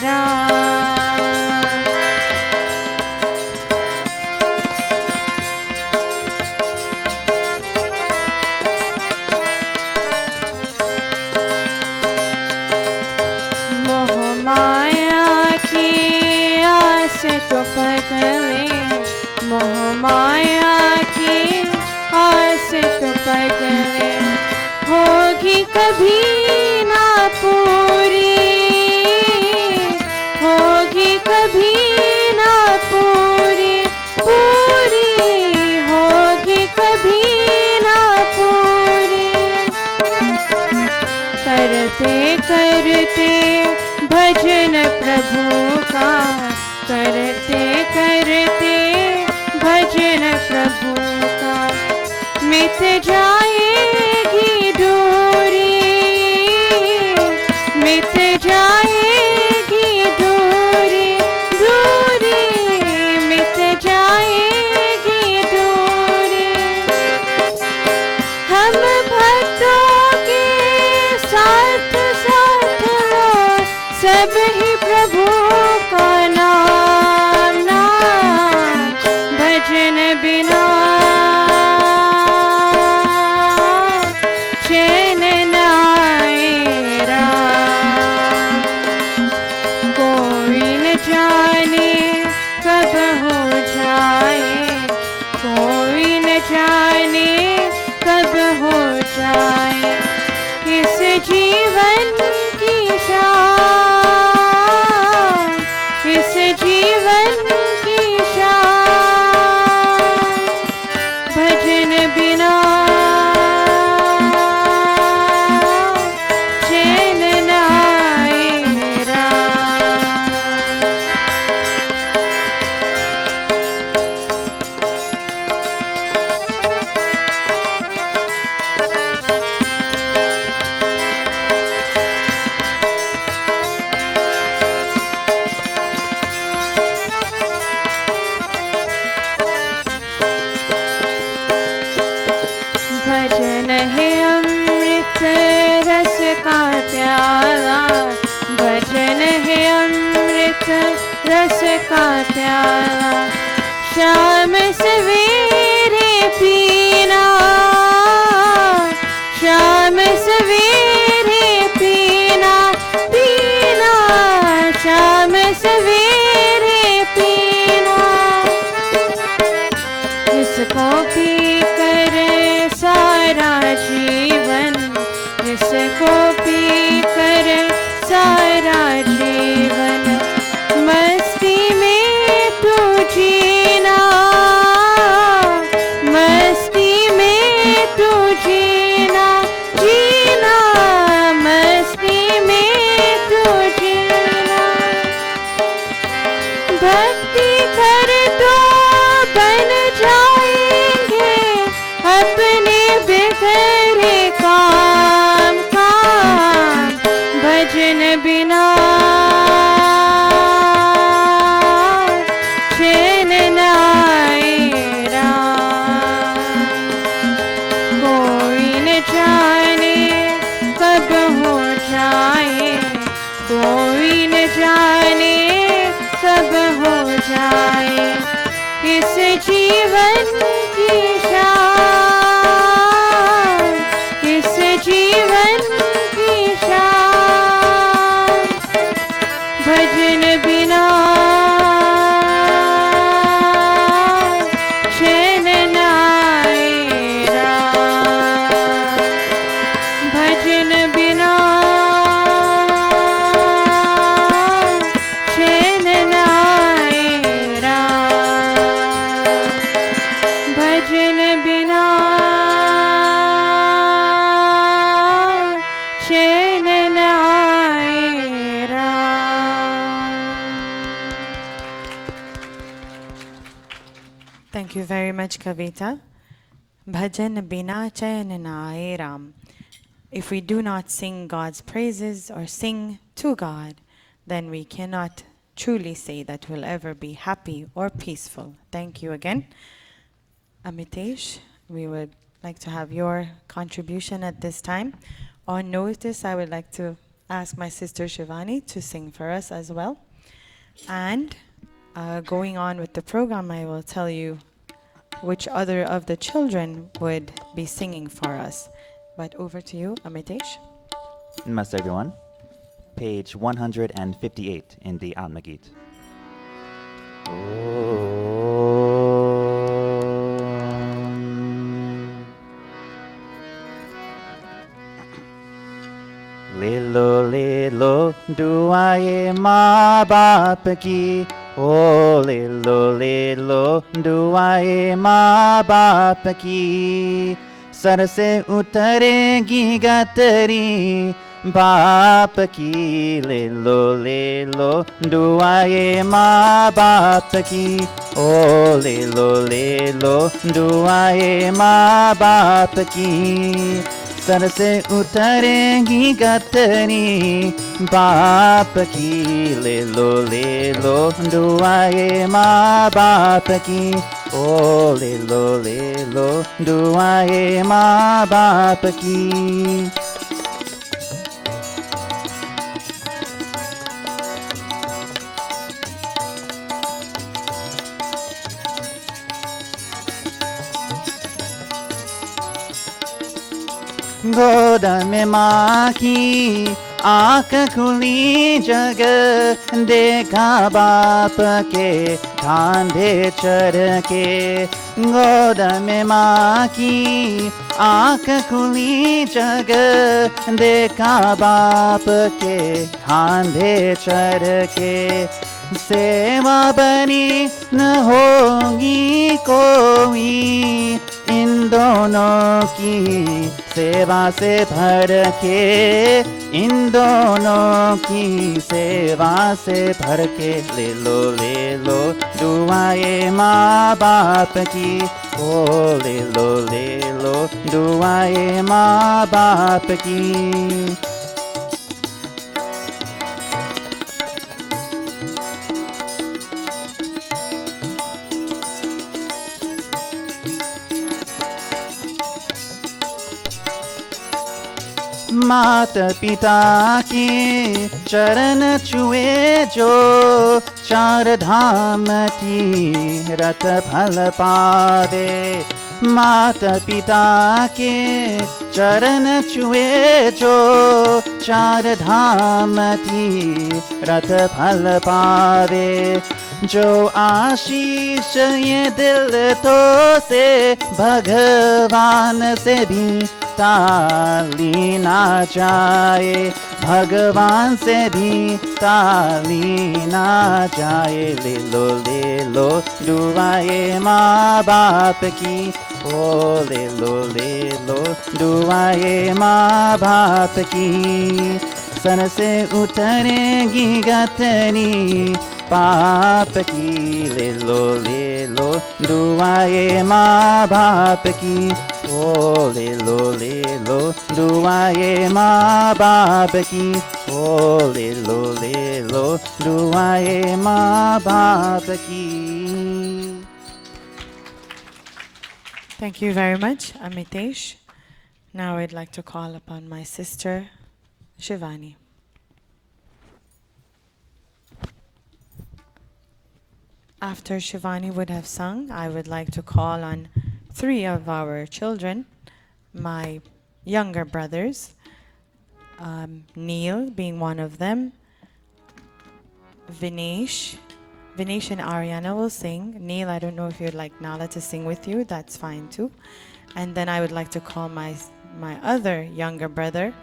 राम। मोह माया की आस तो पगले, मोह माया की आस तो पगले, होगी कभी ना पूरी, होगी कभी ना पूरी, पूरी होगी कभी ना पूरी, करते करते भजन प्रभु का, करते करते भजन प्रभु का, मिट जाएगी दूरी, मिट जाएगी दूरी, दूरी मिट जाएगी दूरी, हम भक्तों के साथ साथ हो सब ही प्रभु का नाम, नाम भजन बिना चैन न आए राम, कोई न जाने कब हो जाए, कोई न जाने कब हो जाए, इस जीवन की शान, इस जीवन की शान, भजन बिना चैन न आए राम। भजन है अमृत रस का प्याला, भजन है अमृत रस का प्याला, शाम सवेरे पीना, शाम सवेरे पीना, पीना शाम सवेरे पीना, इसको पी कर सारा जीवन, इसको पी कर सारा जीवन, मस्ती में तू जीना, मस्ती में तू जीना, जीना मस्ती में तू जीना, भक्ति कर तो बन जाएंगे अपने बिखरे काम, काम भजन बिना चैन न आए राम। जीवन की शान, इस जीवन की शान, भजन बिना चैन न आएगा, भजन बिना चैन न आएगा, भजन बिना चैन न आएगा. Thank you very much, Kavita. Bhajan bina chayan na aaye Ram. If we do not sing God's praises or sing to God, then we cannot truly say that we'll ever be happy or peaceful. Thank you again. Amitesh, we would like to have your contribution at this time. On notice, I would like to ask my sister Shivani to sing for us as well. And going on with the program, I will tell you which other of the children would be singing for us. But over to you, Amitesh. Namaste everyone. Page 158 in the Atma Gita. ले लो दुआए माँ बाप की, ओ ले लो दुआए माँ बाप की, sir से उतरेगी गतरी बाप की, ले लो दुआए माँ बाप की, ओ ले लो दुआए माँ बाप की, सर से उतरेगी गतरी बाप की, ले लो दुआए माँ बाप की, ओ ले लो दुआए माँ बाप की. गोद में माँ की आँख खुली जग देखा बाप के कांधे चढ़ के, गोद में माँ की आँख खुली जग देखा बाप के कांधे चढ़ के, सेवा बनी न होगी कोई इन दोनों की, सेवा से भर के इन दोनों की, सेवा से भर के, ले लो दुआए माँ बाप की, ओ ले लो दुआए माँ बाप की. माता पिता की चरण छुए जो, चार धाम की रत फल पावे, माता पिता के चरण छुए जो, चार धाम की रत फल पावे, जो आशीष ये दिल तो से भगवान से भी ताली ना जाए, भगवान से भी ताली ना जाए, ले लो दुआए माँ बाप की, ओ ले लो दुआए माँ बाप की, सर से उतरेगी गतरी पाप की, ले लो दुआए माँ बाप की, ओ ले लो दुआए माँ बाप की, ओ ले लो दुआए माँ बाप की. Thank you very much, Amitesh. Now I'd like to call upon my sister, Shivani. After Shivani would have sung, I would like to call on 3 of our children, my younger brothers, Neil being one of them, Vinesh. Vinesh and Ariana will sing. Neil, I don't know if you'd like Nala to sing with you. That's fine too. And then I would like to call my other younger brother,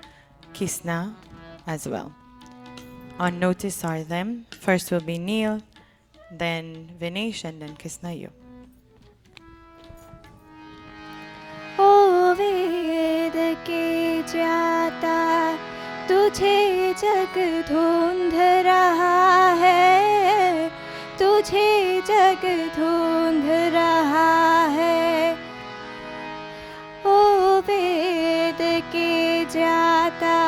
Kisna, as well. On notice are them. First will be Neil, then Vinesh, and then Kisna, you. ओ वेद के जाता तुझे जग ढूंढ रहा है, तुझे जग ढूंढ रहा है। ओ वेद के जाता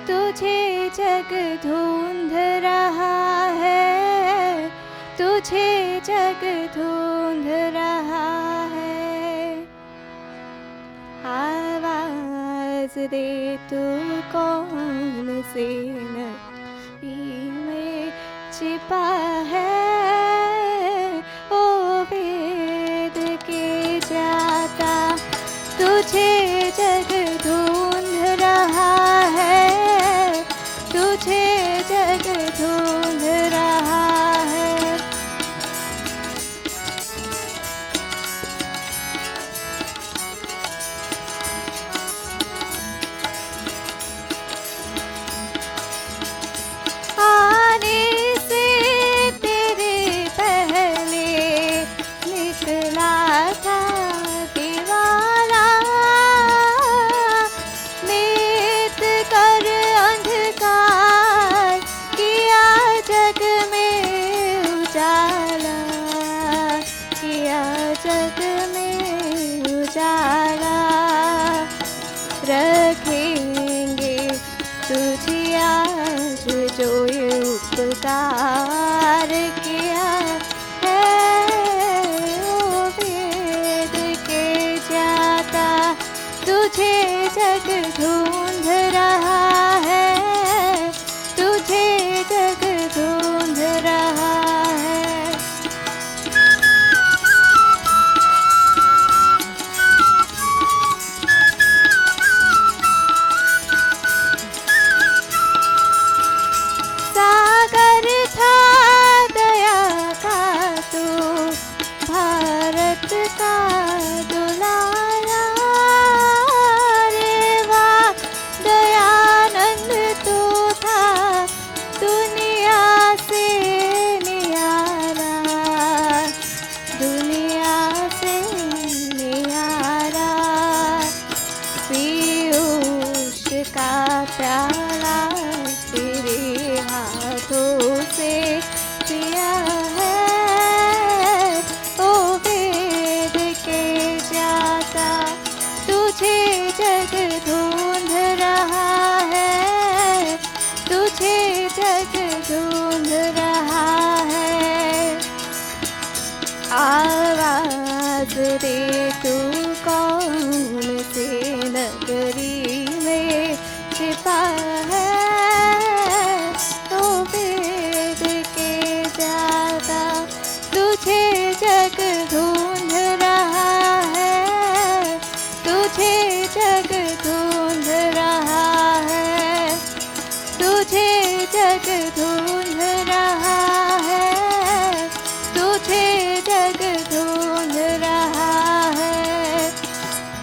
तुझे जग ढूंढ रहा है, तुझे जग ढूंढ रहा है। आवाज दे तू कौन सी नदी में छिपा है, ओ वेद के जाता तुझे जग ढूंढ रहा है, तुझे जग ढूंढ रहा है। आने से तेरे पहले निकला था दीवाना, मीत कर अंधकार किया जग में उजाला, किया जग में उजाला। रखेंगे तुझे आज जो ये उपकार किया है, ओ वेद के जाता तुझे जग ढूंढ रहा है, तुझे जग ढूंढ रहा है। सागर था दया का तू, भारत का दुलारा, रे वाह दयानंद तू था दुनिया से नियारा, दुनिया से नियारा। पीयूष का प्याला तेरे हाथों से पिया है, ओ वेद के जाता तुझे जग ढूंढ रहा है, तुझे जग ढूंढ रहा है। आवाज दे तू कौन से नगरी में छिपा है, तो वेद के जाता तुझे जग ढूंढ रहा है, तुझे जग ढूंढ रहा है, तुझे जग ढूंढ रहा है, तुझे जग ढूंढ रहा है,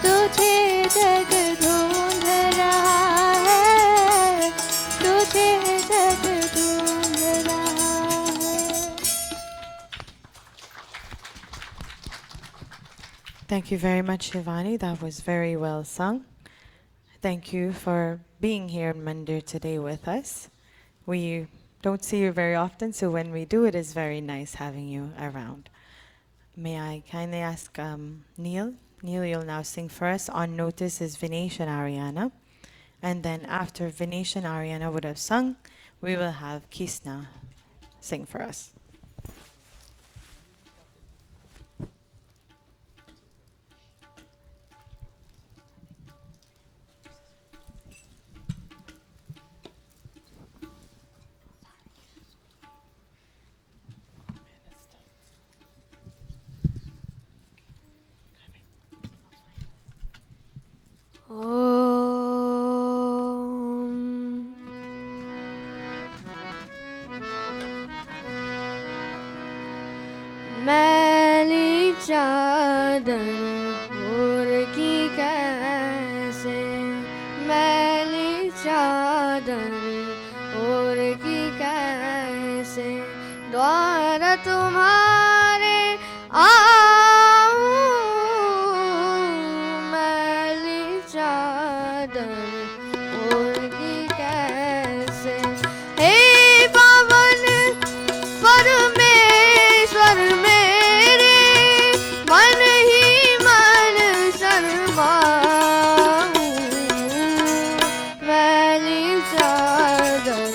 तुझे जग ढूंढ रहा है, तुझे जग ढूंढ रहा है। Thank you very much, Shivani. That was very well sung. Thank you for being here in Mandir today with us. We don't see you very often, so when we do, it is very nice having you around. May I kindly ask Neil? Neil, you'll now sing for us. On notice is Vinesh and Ariana. And then after Vinesh and Ariana would have sung, we will have Kisna sing for us. मैली चादर ओढ़ की कैसे, मैली चादर ओढ़ की कैसे द्वार तुम्हारे आऊं, मैली चादर ओढ़ की कैसे। हे पावन परमेश्वर मेरे, मन ही मन शर्माऊं, मैली चादर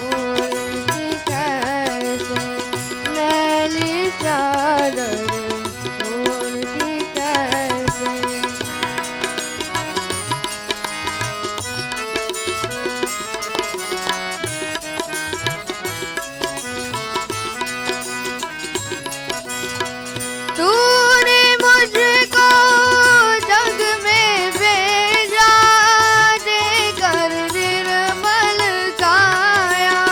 ओढ़ की कैसे, मैली चादर ओढ़ की कैसे। तूने मुझको जग में भेजा, देकर निर्मल काया,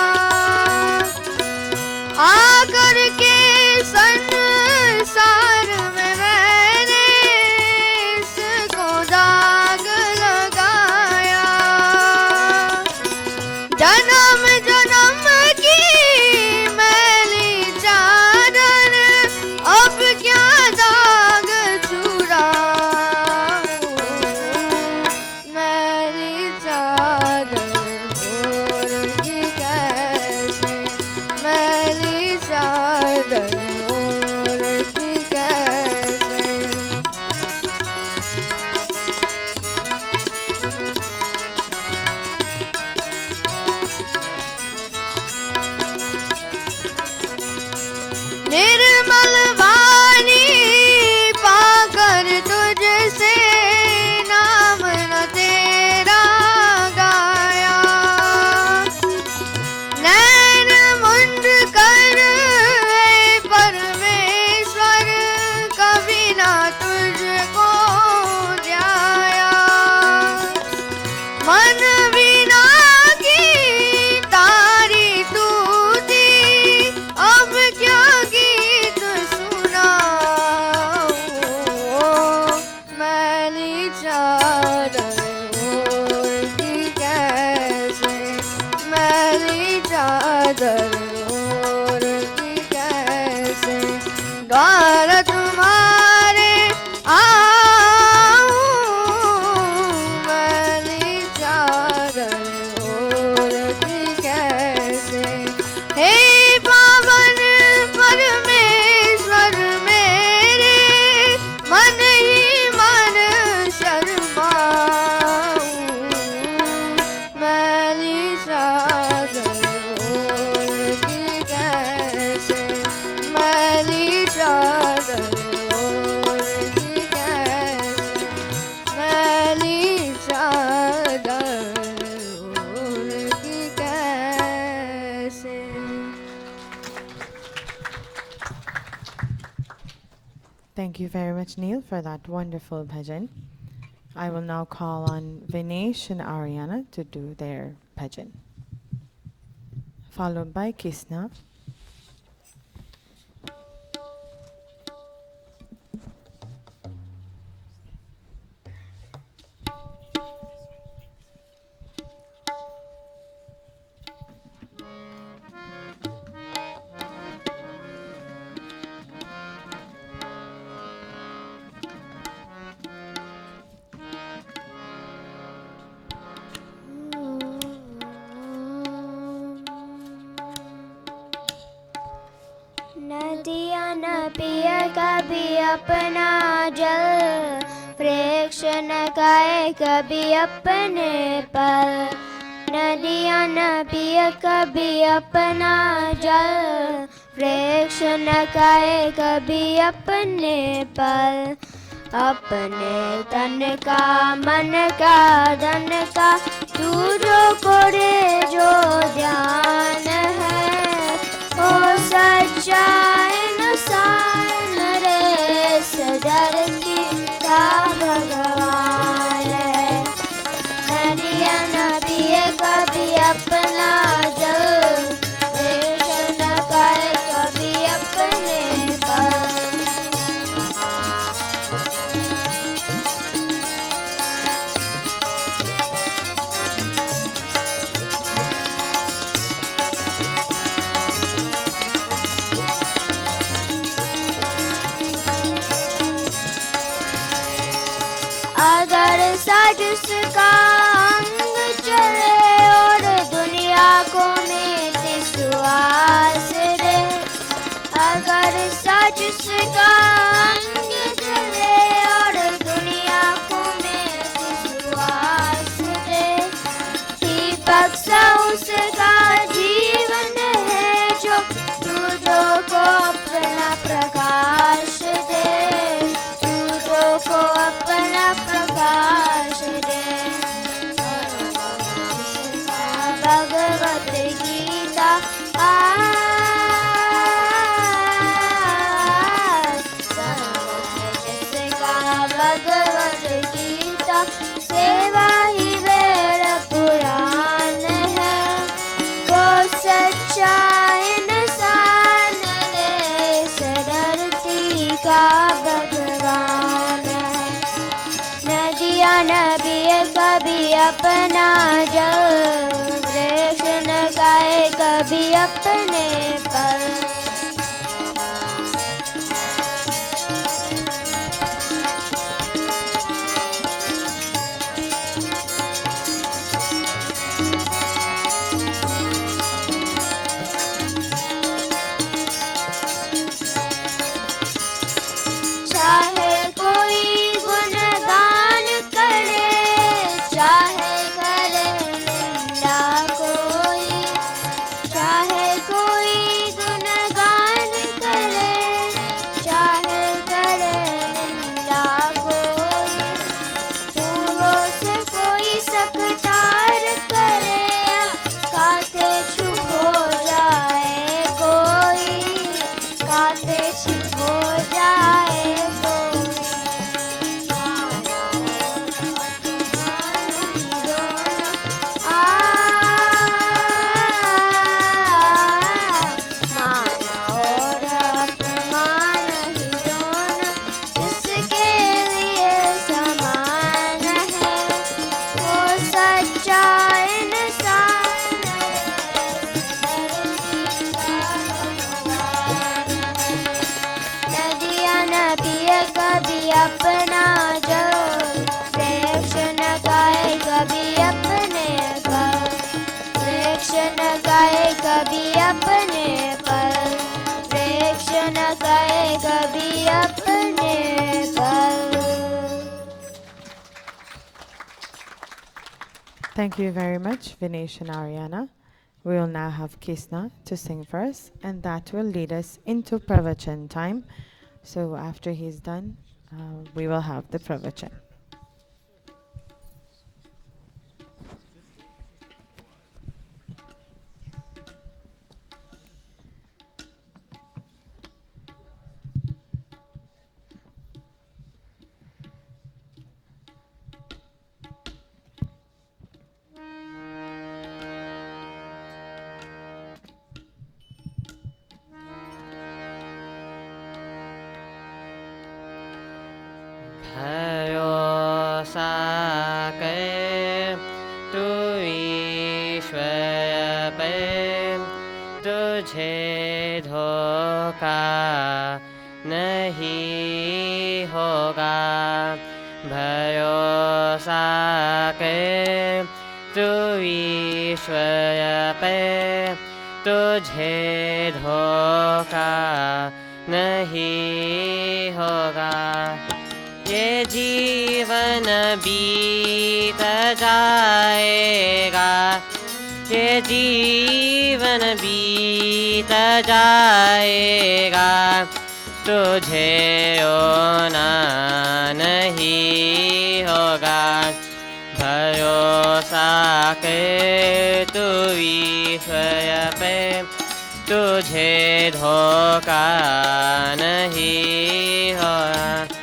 आकर के संसार में मैंने इसको दाग लगाया। जन्म जन्म की मैली चादर, अब क्या दाग छुड़ाऊं, मैली चादर ओढ़ की कैसे, मैली चादर ओढ़ की कैसे। निर्मल वाणी पाकर तुझसे नाम न तेरा गाया, नैन मुंड कर हे परमेश्वर, कभी ना तुझको ध्याया। मन वीणा की तारी तू थी, अब क्या गीत सुनाऊं, मैली चादर ओढ़ की कैसे, मैली चादर ओढ़ की कैसे द्वार तुम्हारे आऊं, मैली चादर ओढ़ की कैसे। हे पावन परमेश्वर मेरे, मन ही मन शर्माऊं, मैली चादर ओढ़ की कैसे, मैली चादर ओढ़ की कैसे, मैली चादर ओढ़ की कैसे। Thank you very much, Neil, for that wonderful bhajan. I will now call on Vinesh and Ariana to do their bhajan, followed by Kisna. नदियाँ न पिए कभी अपना जल, वृक्ष न खाए कभी अपने फल। नदियाँ न पिए कभी अपना जल, वृक्ष न खाए कभी अपने फल। अपने तन का मन का धन का तू जो करे जो ध्यान है, ओ सच्चा इंसान रे, सदर की का भगवान है। अगर सच जिसका अंग चले और दुनिया को मेरे सुहास दे, अगर सच जिसका अंग चले और दुनिया को मेरे सुहास दे, दीपक सा उसका जीवन है जो दूधों को अपना प्रकाश दे, दूधों को अपना प्रकाश दे। भगवत गीता जिसका भगवत गीता सेवा ही वेद पुराण है, वो सच्चा इंसान है, धरती का भगवान है। नदियाँ नबी कभी अपना जल, वृक्ष न गाए कभी अपने पर, चाहे कोई गुणगान करे, चाहे करे निंदा कोई, चाहे कोई गुणगान करे, चाहे करे निंदा कोई, फूलों से कोई सकतार करे, कांटे छुप हो जाए कोई, कांटे छुप हो जाए कोई, माना और अपमान ही दोनों जिसके लिए समान है, वो सच्चा इंसान है, नदियाँ नबी कभी अपना जल, वृक्ष न गाए कभी अपने पर, वृक्ष न गाए कभी अपने पर, वृक्ष न गाए कभी अपने पर। Thank you very much, Vinesh and Ariana. We will now have Kisna to sing for us, and that will lead us into Pravachan time. So after he's done, we will have the Pravachan. भयो साके तू ईश्वर पे तुझे धोखा नहीं होगा, भयो साके तू ईश्वर पे तुझे धोखा नहीं होगा, ये जीवन बीत जाएगा, ये जीवन बीत जाएगा, तुझे रोना नहीं होगा, भरोसा के तू ईश्वर पे तुझे धोखा नहीं होगा।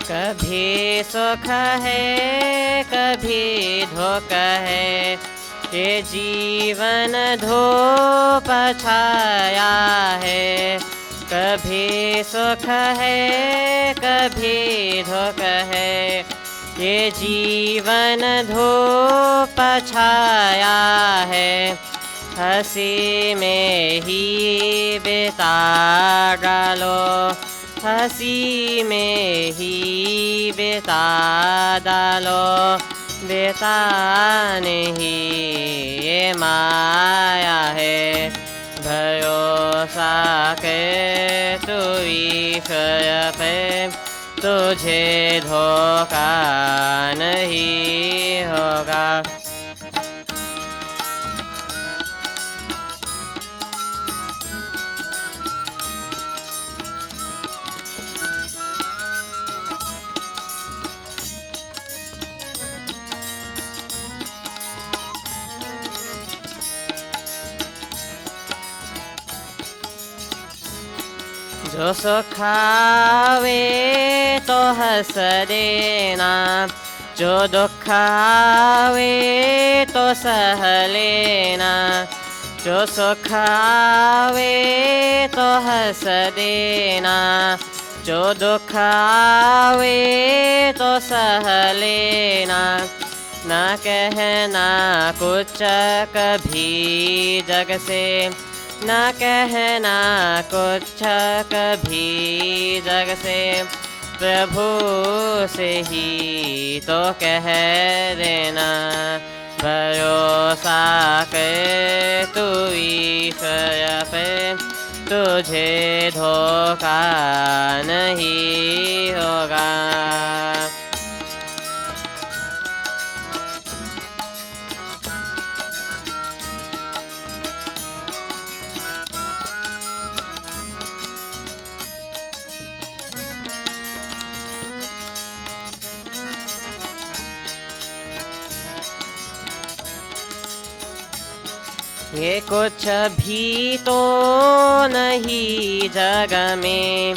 कभी सुख है कभी दुख है, ये जीवन धूप छाया है, कभी सुख है कभी दुख है। ये जीवन धूप छाया है, हंसी में ही बिता डालो, हंसी में ही बिता डालो। बिताने ही ये माया है, भरोसा के तू ईश्वर पे, तुझे धोखा नहीं होगा। जो सुखावे तो हंस देना, जो दुख आवे तो सह लेना। जो सुख आवे तो हंस देना, जो दुख आवे तो सह लेना। ना कहना कुछ कभी जग से, ना कहना कुछ कभी जग से, प्रभु से ही तो कह देना। भरोसा कर तू ईश्वर पे, तुझे धोखा नहीं होगा। ये कुछ भी तो नहीं जग में,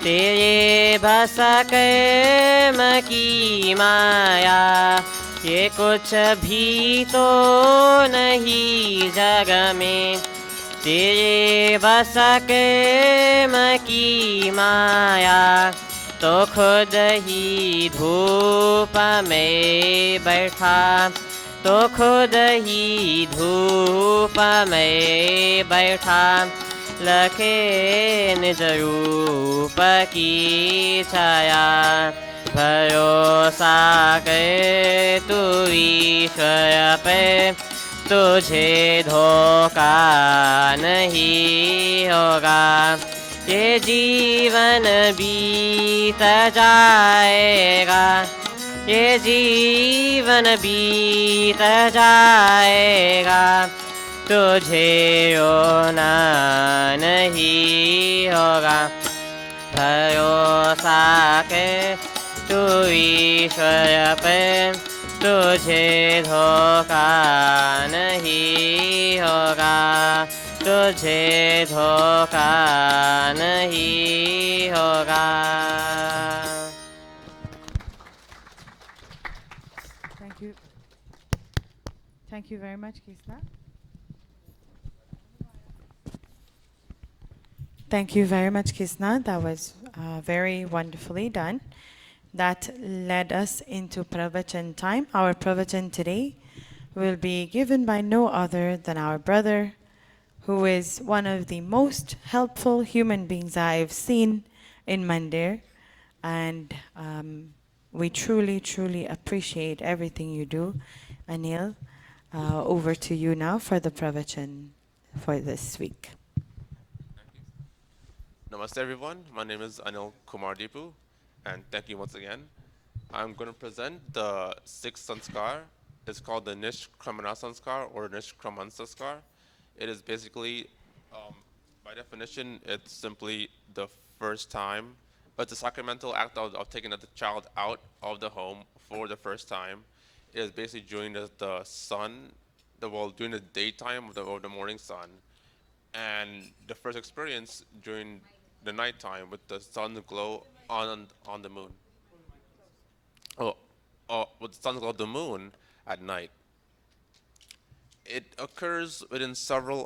तेरे बस कर्म की माया। ये कुछ भी तो नहीं जग में, तेरे बस कर्म की माया। तो खुद ही धूप में बैठा, तो खुद ही धूप में बैठा। लखे निज रूप की छाया, भरोसा कर तू ईश्वर पे, तुझे धोखा नहीं होगा। ये जीवन बीत जाएगा, ये जीवन बीत जाएगा। तुझे रोना नहीं होगा। भरोसा के तू ईश्वर पे, तुझे धोखा नहीं होगा। तुझे धोखा नहीं होगा। Thank you very much, Kisna. Thank you very much, Kisna. That was very wonderfully done. That led us into Pravachan time. Our Pravachan today will be given by no other than our brother, who is one of the most helpful human beings I've seen in Mandir. And we truly, truly appreciate everything you do. Anil, over to you now for the Pravachan for this week. Namaste everyone, my name is Anil Kumar Dipu, and thank you once again. I'm going to present the sixth sanskar. It's called the Nishkramana sanskar or Nishkraman sanskar. It is basically, by definition, it's simply the first time. It's a sacramental act of taking the child out of the home for the first time. It is basically during the sun, during the daytime of the morning sun, and the first experience during the nighttime with the sun glow on the moon. With the sun glow of the moon at night. It occurs within several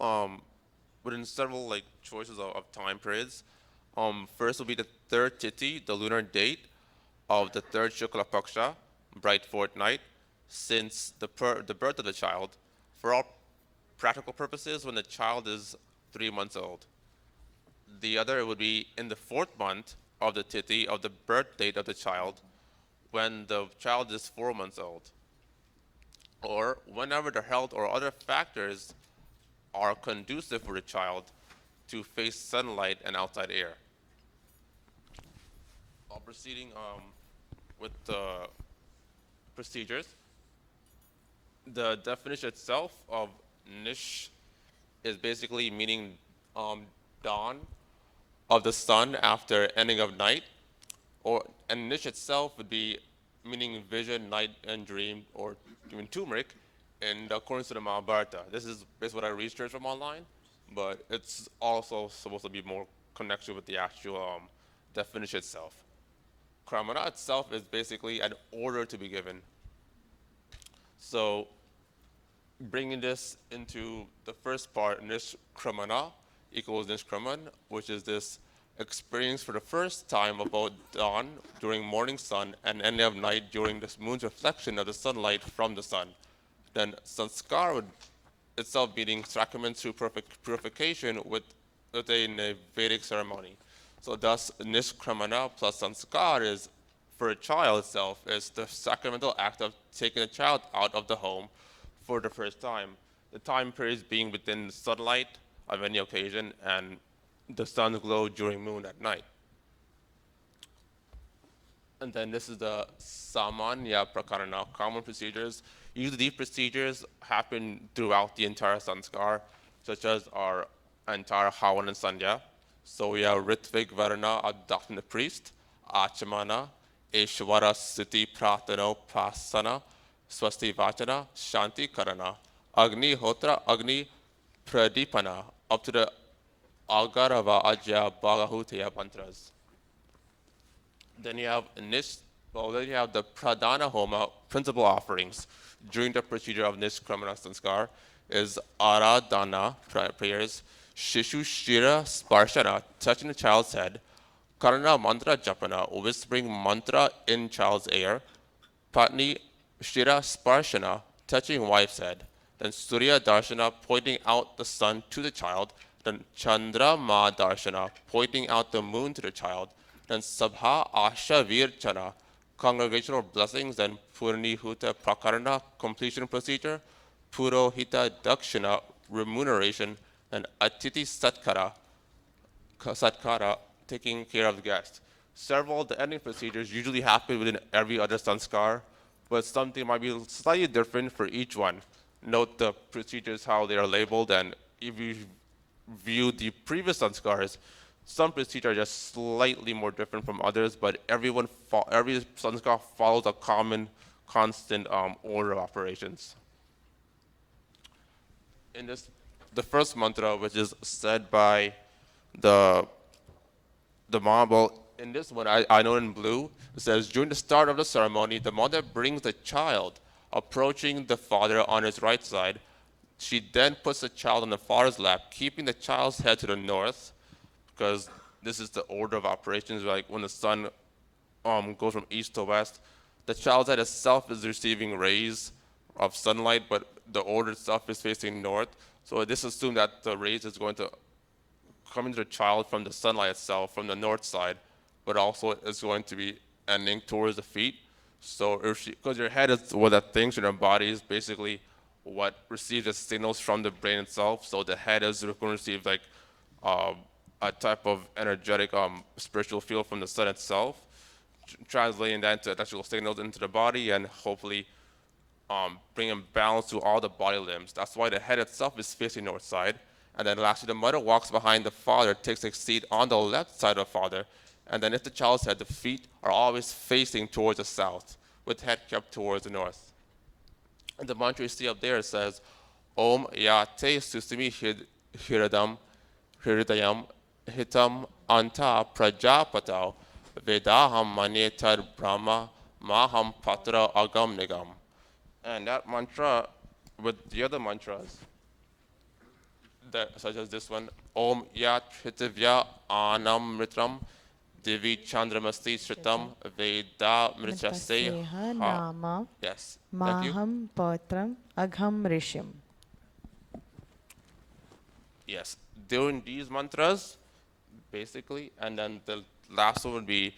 like choices of time periods. First will be the third Tithi, the lunar date of the third Shukla Paksha, bright fortnight, since the birth of the child, for all practical purposes, when the child is 3 months old. The other would be in the fourth month of the Tithi of the birth date of the child, when the child is 4 months old, or whenever the health or other factors are conducive for the child to face sunlight and outside air. Proceeding with the procedures, the definition itself of Nish is basically meaning dawn of the sun after ending of night, and Nish itself would be meaning vision, night, and dream, or even turmeric, in accordance to the Mahabharata. This is basically what I researched from online, but it's also supposed to be more connection with the actual definition itself. Kramana itself is basically an order to be given. So bringing this into the first part, Nishkramana equals Nishkraman, which is this experience for the first time about dawn during morning sun and end of night during this moon's reflection of the sunlight from the sun. Then sanskar would itself meaning sacrament through purification within a Vedic ceremony. So thus, Nishkramana plus sanskar is, for a child itself, is the sacramental act of taking a child out of the home for the first time. The time periods being within the sunlight of any occasion and the sun's glow during moon at night. And then this is the Samanya Prakarana, common procedures. Usually these procedures happen throughout the entire sanskar, such as our entire Havan and Sandhya. So we have Ritvik Varana adopting the priest, Achamana, Eshwara Siti Pratano Prasana, Swasti Vachana, Shanti Karana, Agni Hotra, Agni Pradipana, up to the Agarava Ajya Bhagahutya mantras. Then you have then you have the Pradana Homa, principal offerings. During the procedure of Nishkramana Sanskar is Aradhana, prayers, Shishu Shira Sparshana, touching the child's head, Karana Mantra Japana, whispering mantra in child's ear, Patni Shira Sparshana, touching wife's head, then Surya Darshana, pointing out the sun to the child, then Chandra Ma Darshana, pointing out the moon to the child, then Sabha Asha Virchana, congregational blessings, then Purni Huta Prakarana, completion procedure, Purohita Dakshina, remuneration, and Atiti Satkara, taking care of the guest. Several of the ending procedures usually happen within every other sanskar, but something might be slightly different for each one. Note the procedures, how they are labeled, and if you view the previous sanskars, some procedures are just slightly more different from others, but every sanskar follows a common, constant order of operations. In this, the first mantra, which is said by the Mahabharata, in this one, I know in blue, it says, during the start of the ceremony, the mother brings the child, approaching the father on his right side. She then puts the child on the father's lap, keeping the child's head to the north, because this is the order of operations. Like when the sun goes from east to west, the child's head itself is receiving rays of sunlight, but the order itself is facing north. So this assumes that the rays is going to come into the child from the sunlight itself, from the north side, but also it's going to be ending towards the feet. So because your head is what that thinks, and your body is basically what receives the signals from the brain itself. So the head is going to receive like a type of energetic spiritual field from the sun itself, translating that into actual signals into the body and hopefully bringing balance to all the body limbs. That's why the head itself is facing north side. And then lastly, the mother walks behind the father, takes a seat on the left side of the father. And then if the child's head, the feet are always facing towards the south, with head kept towards the north. And the mantra you see up there says, Om Yate Susimi Hiradam Hiridayam Hitam Anta Prajapatau Vedaham Manetar Brahma Maham Patra Agam Nigam. And that mantra with the other mantras, such as this one, Om Yat Prithivya Anamritram Divi Chandramasti Shritam Veda Mritrase Mritasyeha Ha. nama Yes, thank you. maham patram agham rishim. Yes, during these mantras, basically, and then the last one would be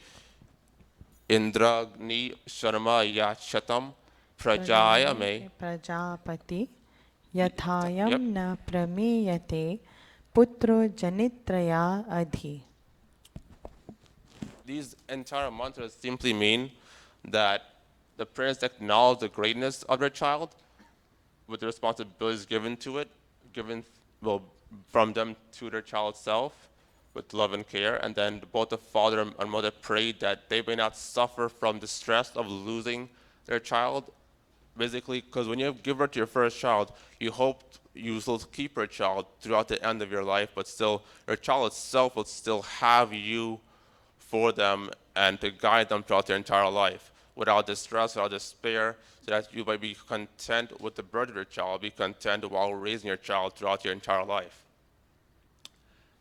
Indragni Sharma Yachatam Prajaya Me. Prajapati yathayam Yep. na prameyate putro janitraya adhi. These entire mantras simply mean that the parents acknowledge the greatness of their child with the responsibilities given to it, given well from them to their child self with love and care, and then both the father and mother pray that they may not suffer from the stress of losing their child. Basically, because when you give birth to your first child, you hope you will keep your child throughout the end of your life, but still, your child itself will still have you for them and to guide them throughout their entire life without distress, without despair, so that you might be content with the birth of your child, be content while raising your child throughout your entire life.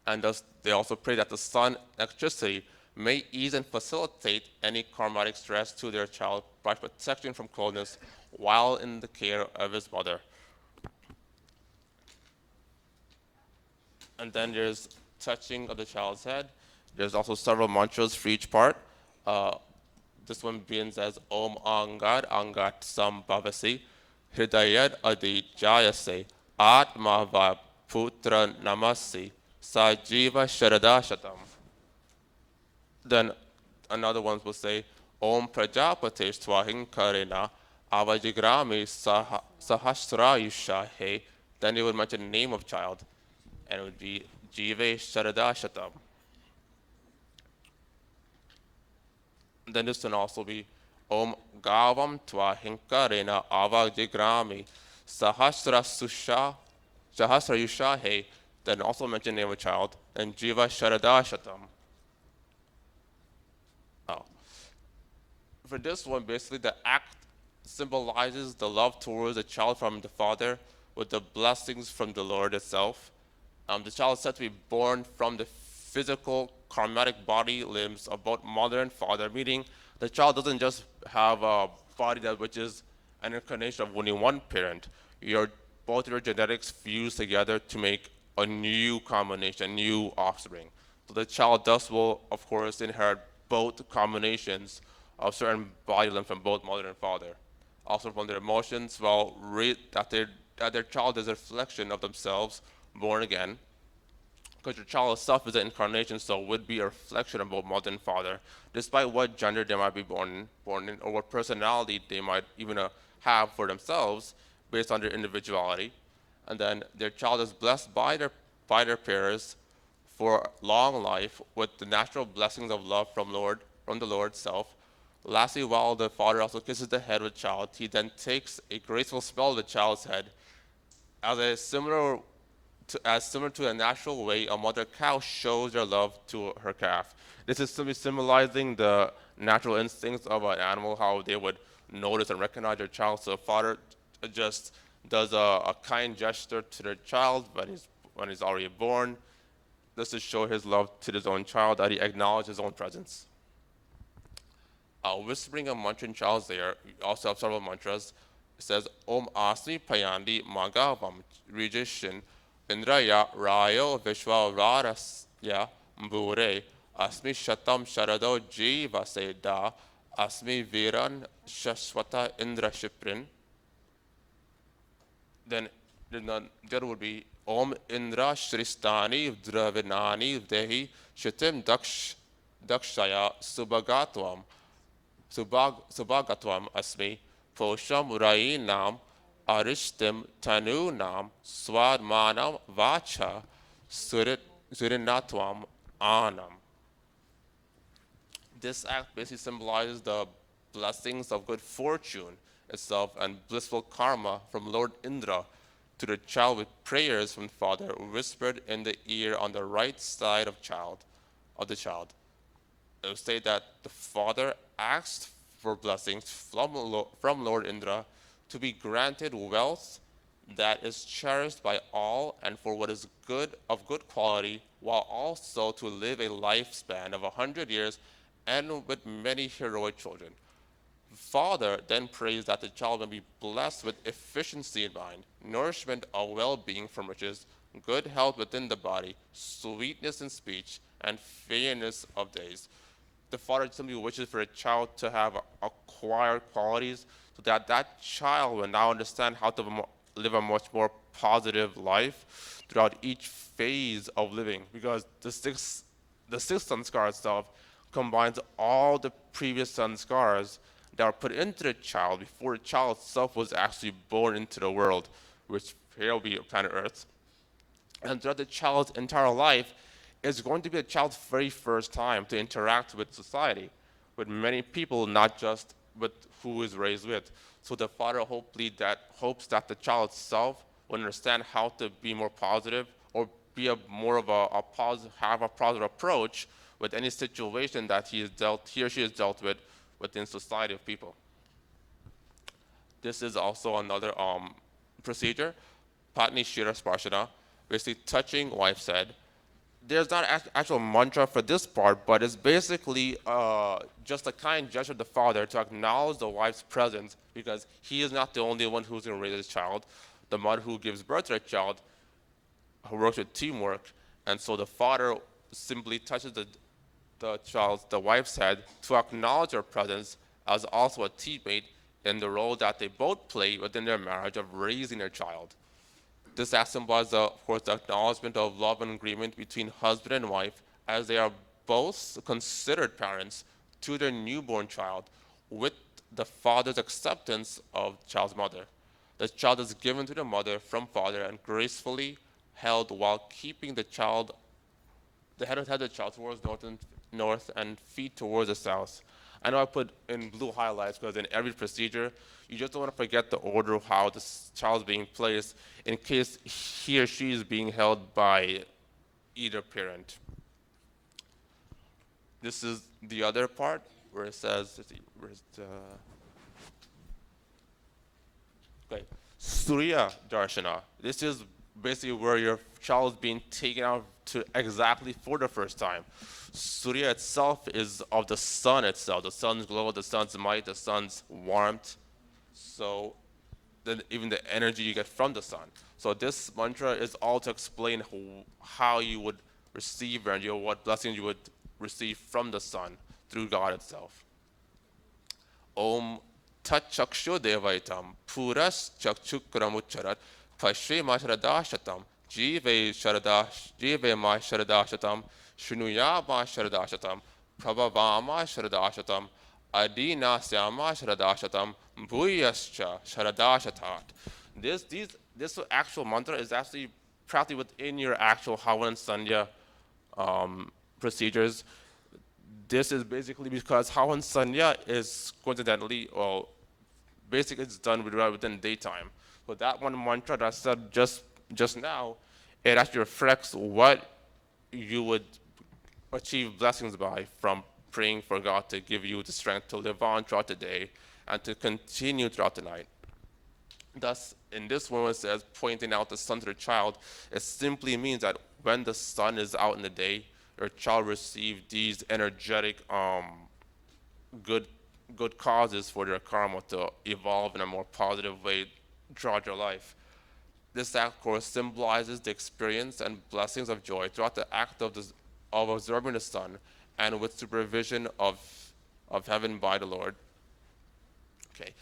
And thus, they also pray that the sun electricity may ease and facilitate any karmatic stress to their child by protecting from coldness while in the care of his mother. And then there's touching of the child's head. There's also several mantras for each part. This one begins as Om Angad Angat Sambhavasi Hridayad Adi Jayase Atma Va Putra Namasi Sajiva Sharada Shatam. Then another one will say Om Prajapate Swahin Karena Avajigrami Sahasrayusha He. Then they would mention the name of child, and it would be Jive Sharada Shatam. Then this can also be Om Gavam Twa Hinkarena Avajigrami Sahasrayusha He. Then also mention the name of child, and Jiva Sharada Shatam. For this one, basically the act symbolizes the love towards the child from the father with the blessings from the Lord itself. The child is said to be born from the physical karmatic body limbs of both mother and father, meaning the child doesn't just have a body that which is an incarnation of only one parent. Both your genetics fuse together to make a new combination, a new offspring. So the child thus will, of course, inherit both combinations of certain body limbs from both mother and father. Also from their emotions, that their child is a reflection of themselves, born again. Because your child itself is an incarnation, so would be a reflection of both mother and father, despite what gender they might be born in, or what personality they might even have for themselves, based on their individuality. And then their child is blessed by their parents for long life with the natural blessings of love from the Lord self. Lastly, while the father also kisses the head of the child, he then takes a graceful smell of the child's head, as similar to a natural way a mother cow shows their love to her calf. This is simply symbolizing the natural instincts of an animal, how they would notice and recognize their child. So a father just does a kind gesture to their child when he's already born. This is show his love to his own child, that he acknowledges his own presence. Whispering a mantra in child's ear, you also have several mantras. It says, Om Asmi Payandi Magavam Rijishin Indraya Rayo Vishwa Rarasya Mbure Asmi Shatam Sharado Jiva Seda Asmi Viran Shashwata Indra Shiprin. Then the other would be Om Indra Shristani Dravinani Dehi Shitim Dakshaya Subhagatvam Subhagatvam Asmi Posham Rainam Arishtim Tanunam Swadmanam Vacha Surinatvam Anam. This act basically symbolizes the blessings of good fortune itself and blissful karma from Lord Indra to the child with prayers from the father whispered in the ear on the right side of the child. It will say that the father asked for blessings from Lord Indra to be granted wealth that is cherished by all and for what is good of good quality, while also to live a lifespan of 100 years and with many heroic children. Father then prays that the child may be blessed with efficiency in mind, nourishment of well-being from riches, good health within the body, sweetness in speech, and fairness of days. The father simply wishes for a child to have acquired qualities so that that child will now understand how to live a much more positive life throughout each phase of living. Because the sixth sanskar itself combines all the previous sanskars that were put into the child before the child itself was actually born into the world, which here will be planet Earth. And throughout the child's entire life, it's going to be the child's very first time to interact with society, with many people, not just with who is raised with. So the father hopes that the child itself will understand how to be more positive or be have a positive approach with any situation that he or she is dealt with within society of people. This is also another procedure, Patni Shira Sparshana, basically touching wife's head. There's not an actual mantra for this part, but it's basically just a kind gesture of the father to acknowledge the wife's presence, because he is not the only one who's going to raise his child. The mother who gives birth to a child who works with teamwork, and so the father simply touches the wife's head to acknowledge her presence as also a teammate in the role that they both play within their marriage of raising their child. This act symbolizes, of course, the acknowledgement of love and agreement between husband and wife, as they are both considered parents to their newborn child, with the father's acceptance of the child's mother. The child is given to the mother from father and gracefully held while keeping the head of the child towards north and feet towards the south. I know I put in blue highlights because in every procedure, you just don't want to forget the order of how the child is being placed in case he or she is being held by either parent. This is the other part where it says, let's see, where's the, okay, Surya Darshana. This is basically where your child is being taken out to exactly for the first time. Surya itself is of the sun itself, the sun's glow, the sun's might, the sun's warmth. So then even the energy you get from the sun. So this mantra is all to explain how you would receive energy, or what blessings you would receive from the sun through God itself. Om Tat Chakshu Devaitam Puras Chakchukramucharat Pashe Masharadashatam Jive Ma Sharadashatam Shunuya Ma Sharadashatam Prabhavama Sharadashatam Adina Syama Sharadashatam Bhuyascha Sharadashatat. This actual mantra is actually practically within your actual Havan Sandhya procedures. This is basically because Havan Sandhya is coincidentally, well, basically it's done within daytime. So that one mantra that I said just now, it actually reflects what you would achieve blessings by from praying for God to give you the strength to live on throughout the day and to continue throughout the night. Thus, in this one, it says, pointing out the sun to the child, it simply means that when the sun is out in the day, your child receives these energetic, good causes for their karma to evolve in a more positive way throughout your life. This act, of course, symbolizes the experience and blessings of joy throughout the act of observing the sun, and with supervision of heaven by the Lord. Okay.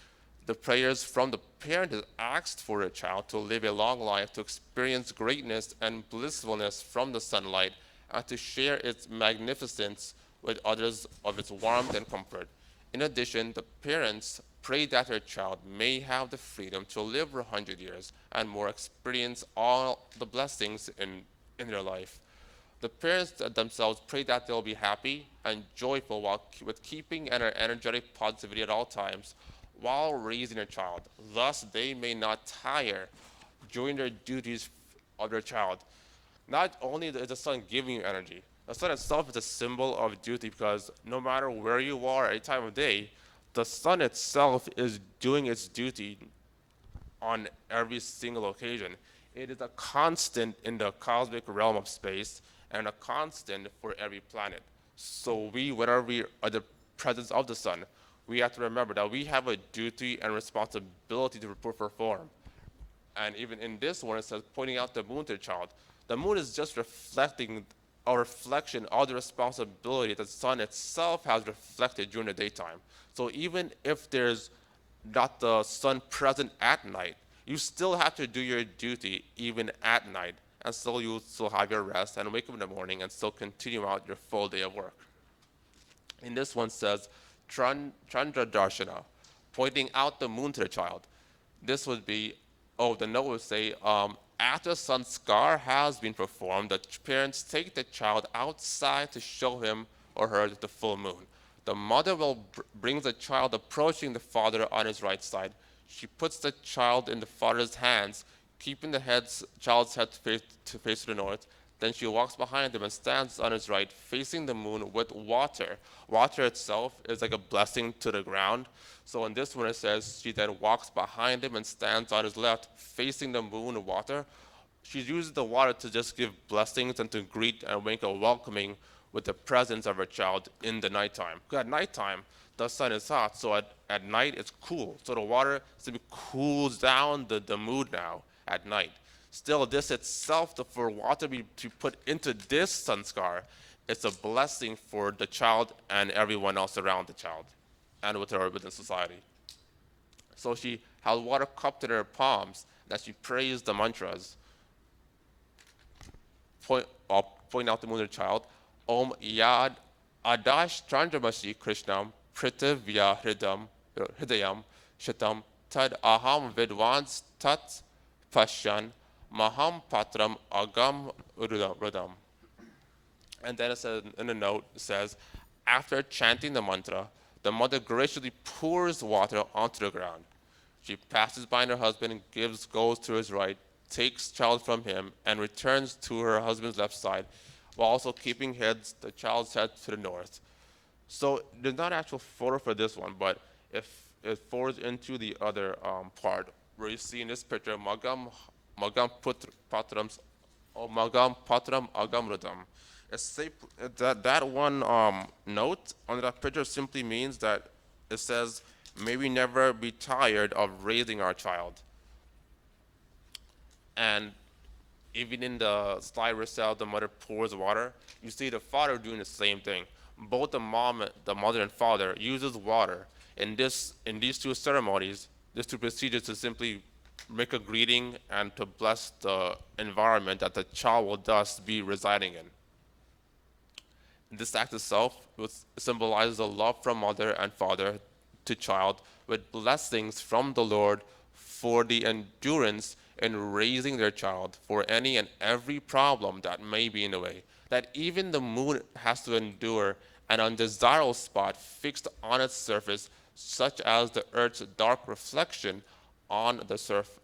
The prayers from the parent is asked for a child to live a long life, to experience greatness and blissfulness from the sunlight, and to share its magnificence with others of its warmth and comfort. In addition, the parents pray that their child may have the freedom to live for 100 years and more, experience all the blessings in their life. The parents themselves pray that they'll be happy and joyful with keeping an energetic positivity at all times while raising their child. Thus, they may not tire during their duties of their child. Not only is the sun giving you energy, the sun itself is a symbol of duty, because no matter where you are at any time of day, the sun itself is doing its duty on every single occasion. It is a constant in the cosmic realm of space and a constant for every planet. So we, whenever we are the presence of the sun, we have to remember that we have a duty and responsibility to perform. And even in this one, it says, pointing out the moon to the child. The moon is just reflecting a reflection of the responsibility that the sun itself has reflected during the daytime. So even if there's not the sun present at night, you still have to do your duty even at night. And so you still have your rest and wake up in the morning and still continue out your full day of work. And this one says, Chandra Darshana, pointing out the moon to the child. This would be, the note would say, after sanskar has been performed, the parents take the child outside to show him or her the full moon. The mother will bring the child approaching the father on his right side. She puts the child in the father's hands, keeping the child's head to face to the north. Then she walks behind him and stands on his right, facing the moon with water. Water itself is like a blessing to the ground. So in this one it says, she then walks behind him and stands on his left, facing the moon and water. She uses the water to just give blessings and to greet and make a welcoming with the presence of her child in the nighttime. Because at nighttime, the sun is hot, so at night it's cool. So the water simply cools down the mood now at night. Still, this itself, for water to put into this sanskar, it's a blessing for the child and everyone else around the child and within society. So she has water cupped in her palms that she prays the mantras. Point out the moon to the child. Om Yad Adash Chandramashi Krishnam Pritivya Hridayam Shatam Tad Aham Vidvans Tat Pashyan Maham Patram Agam Rudam. And then it says, in the note, it says, after chanting the mantra, the mother graciously pours water onto the ground. She passes by her husband and goes to his right, takes child from him, and returns to her husband's left side, while also keeping the child's head to the north. So there's not an actual photo for this one, but if it falls into the other part, where you see in this picture, Magam Patram Agamrudam. That one note on that picture simply means that it says, may we never be tired of raising our child. And even in the slide where it says the mother pours water, you see the father doing the same thing. Both the mother and father uses water in these two ceremonies, these two procedures to simply make a greeting and to bless the environment that the child will thus be residing in. This act itself symbolizes the love from mother and father to child with blessings from the Lord for the endurance in raising their child for any and every problem that may be in the way. That even the moon has to endure an undesirable spot fixed on its surface, such as the Earth's dark reflection on its surface.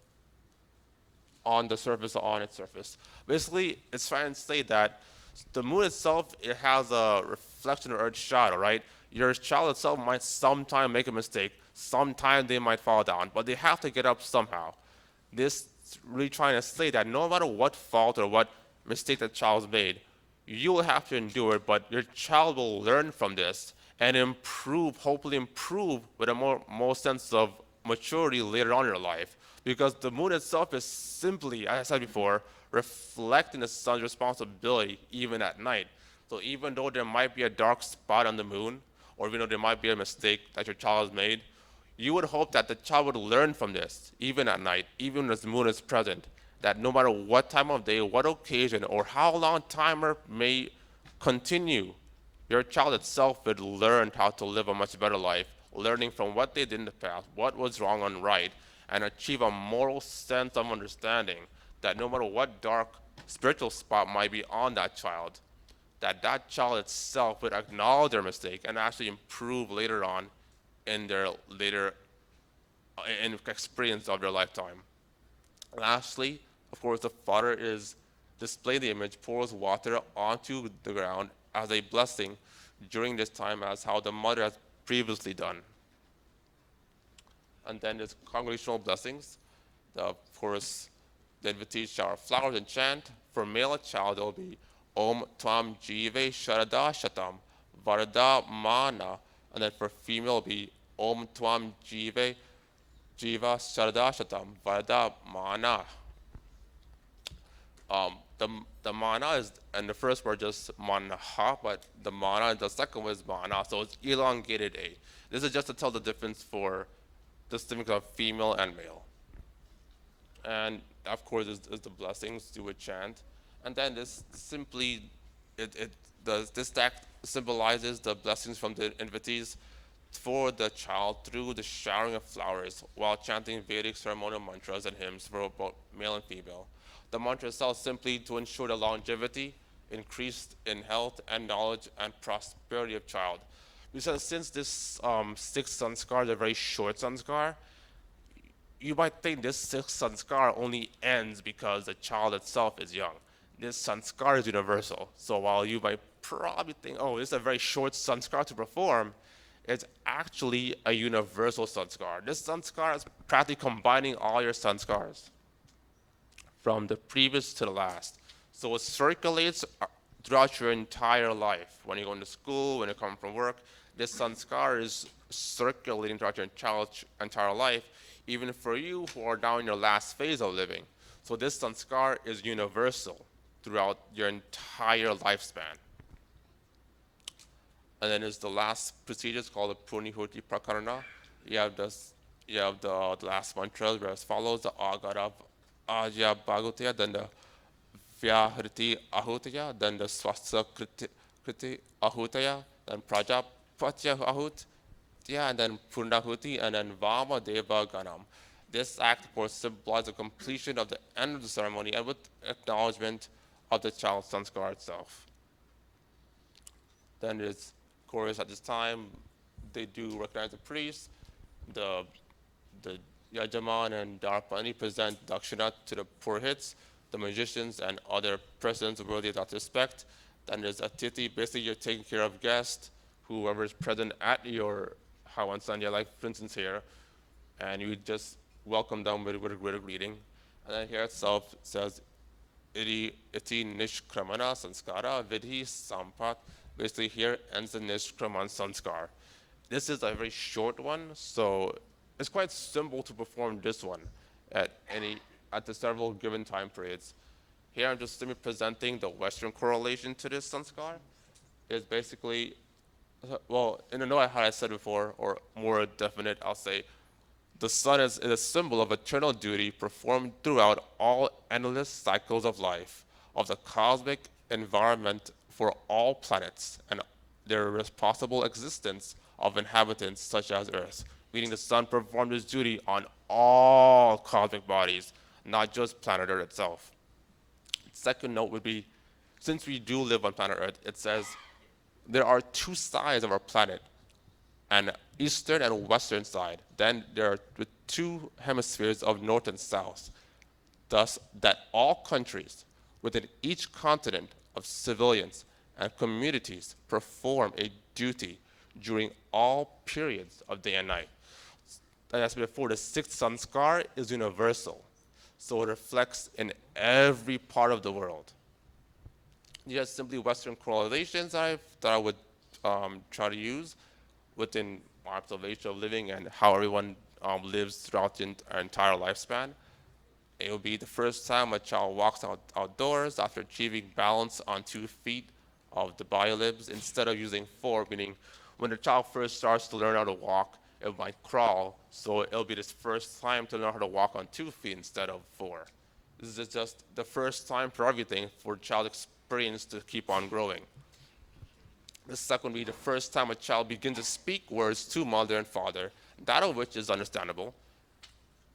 Basically, it's trying to say that the moon itself, it has a reflection of Earth's shadow, right? Your child itself might sometime make a mistake, sometime they might fall down, but they have to get up somehow. This is really trying to say that no matter what fault or what mistake the child's made, you will have to endure it, but your child will learn from this and hopefully improve with a more sense of maturity later on in your life. Because the moon itself is simply, as I said before, reflecting the sun's responsibility even at night. So even though there might be a dark spot on the moon, or even though there might be a mistake that your child has made, you would hope that the child would learn from this, even at night, even as the moon is present, that no matter what time of day, what occasion, or how long timer may continue, your child itself would learn how to live a much better life, learning from what they did in the past, what was wrong and right, and achieve a moral sense of understanding that no matter what dark spiritual spot might be on that child child itself would acknowledge their mistake and actually improve later on in their experience of their lifetime. Lastly, of course, the father display the image, pours water onto the ground as a blessing during this time, as how the mother has previously done. And then there's congregational blessings. Of course, the invitees shower flowers and chant. For male child, it will be Om Tvam Jive Sharada Shatam Varada Mana. And then for female, it will be Om Tvam Jive Jiva Sharada Shatam Varada Mana. The mana is, and the first word just manaha, but the mana and the second one is mana, so it's elongated A. This is just to tell the difference for distinction of female and male. And of course is the blessings do a chant. And then this simply, this act symbolizes the blessings from the invitees for the child through the showering of flowers while chanting Vedic ceremonial mantras and hymns for both male and female. The mantra itself simply to ensure the longevity, increase in health and knowledge and prosperity of child. Because since this sixth sanskar is a very short sanskar, you might think this sixth sanskar only ends because the child itself is young. This sanskar is universal. So while you might probably think, oh, this is a very short sanskar to perform, it's actually a universal sanskar. This sanskar is practically combining all your sanskars from the previous to the last. So it circulates throughout your entire life. When you're going to school, when you come from work, this sanskar is circulating throughout your child's entire life, even for you who are now in your last phase of living. So this sanskar is universal throughout your entire lifespan. And then there's the last procedure, it's called the Purnihurti Prakarana. You have the last mantra where as follows, the Agara Aja Bhagutaya, then the Vyahriti Ahutaya, then the Swasya Kriti Ahutaya, then Prajapatya Ahut, and then Purnahuti, and then Vama Deva Ganam. This act, of course, symbolizes the completion of the end of the ceremony and with acknowledgement of the child's sanskar itself. Then there's, of course, at this time, they do recognize the priest, the Yajaman and Darpani present dakshina to the Purohits, the magicians, and other persons worthy of that respect. Then there's Atiti, basically you're taking care of guests, whoever is present at your Hawan Sandhya, like for instance here, and you just welcome them with a greeting. And then here itself says, Iti Nishkramana Sanskara Vidhi Sampat. Basically here ends the Nishkraman Sanskar. This is a very short one, so it's quite simple to perform this one at the several given time periods. Here I'm just simply presenting the Western correlation to this sanskar. It's basically, well, in a note how I said before, or more definite, I'll say, the sun is a symbol of eternal duty performed throughout all endless cycles of life, of the cosmic environment for all planets and their possible existence of inhabitants such as Earth. Meaning the sun performed its duty on all cosmic bodies, not just planet Earth itself. Second note would be, since we do live on planet Earth, it says there are two sides of our planet, an eastern and western side. Then there are the two hemispheres of north and south. Thus, that all countries within each continent of civilians and communities perform a duty during all periods of day and night. Like I said before, the sixth sanskar is universal, so it reflects in every part of the world. Just simply Western correlations that I would try to use within my observation of living and how everyone lives throughout the entire lifespan. It will be the first time a child walks outdoors after achieving balance on 2 feet of the biolibs instead of using 4, meaning when the child first starts to learn how to walk, it might crawl, so it'll be this first time to learn how to walk on 2 feet instead of 4. This is just the first time for everything for child experience to keep on growing. The second would be the first time a child begins to speak words to mother and father, that of which is understandable.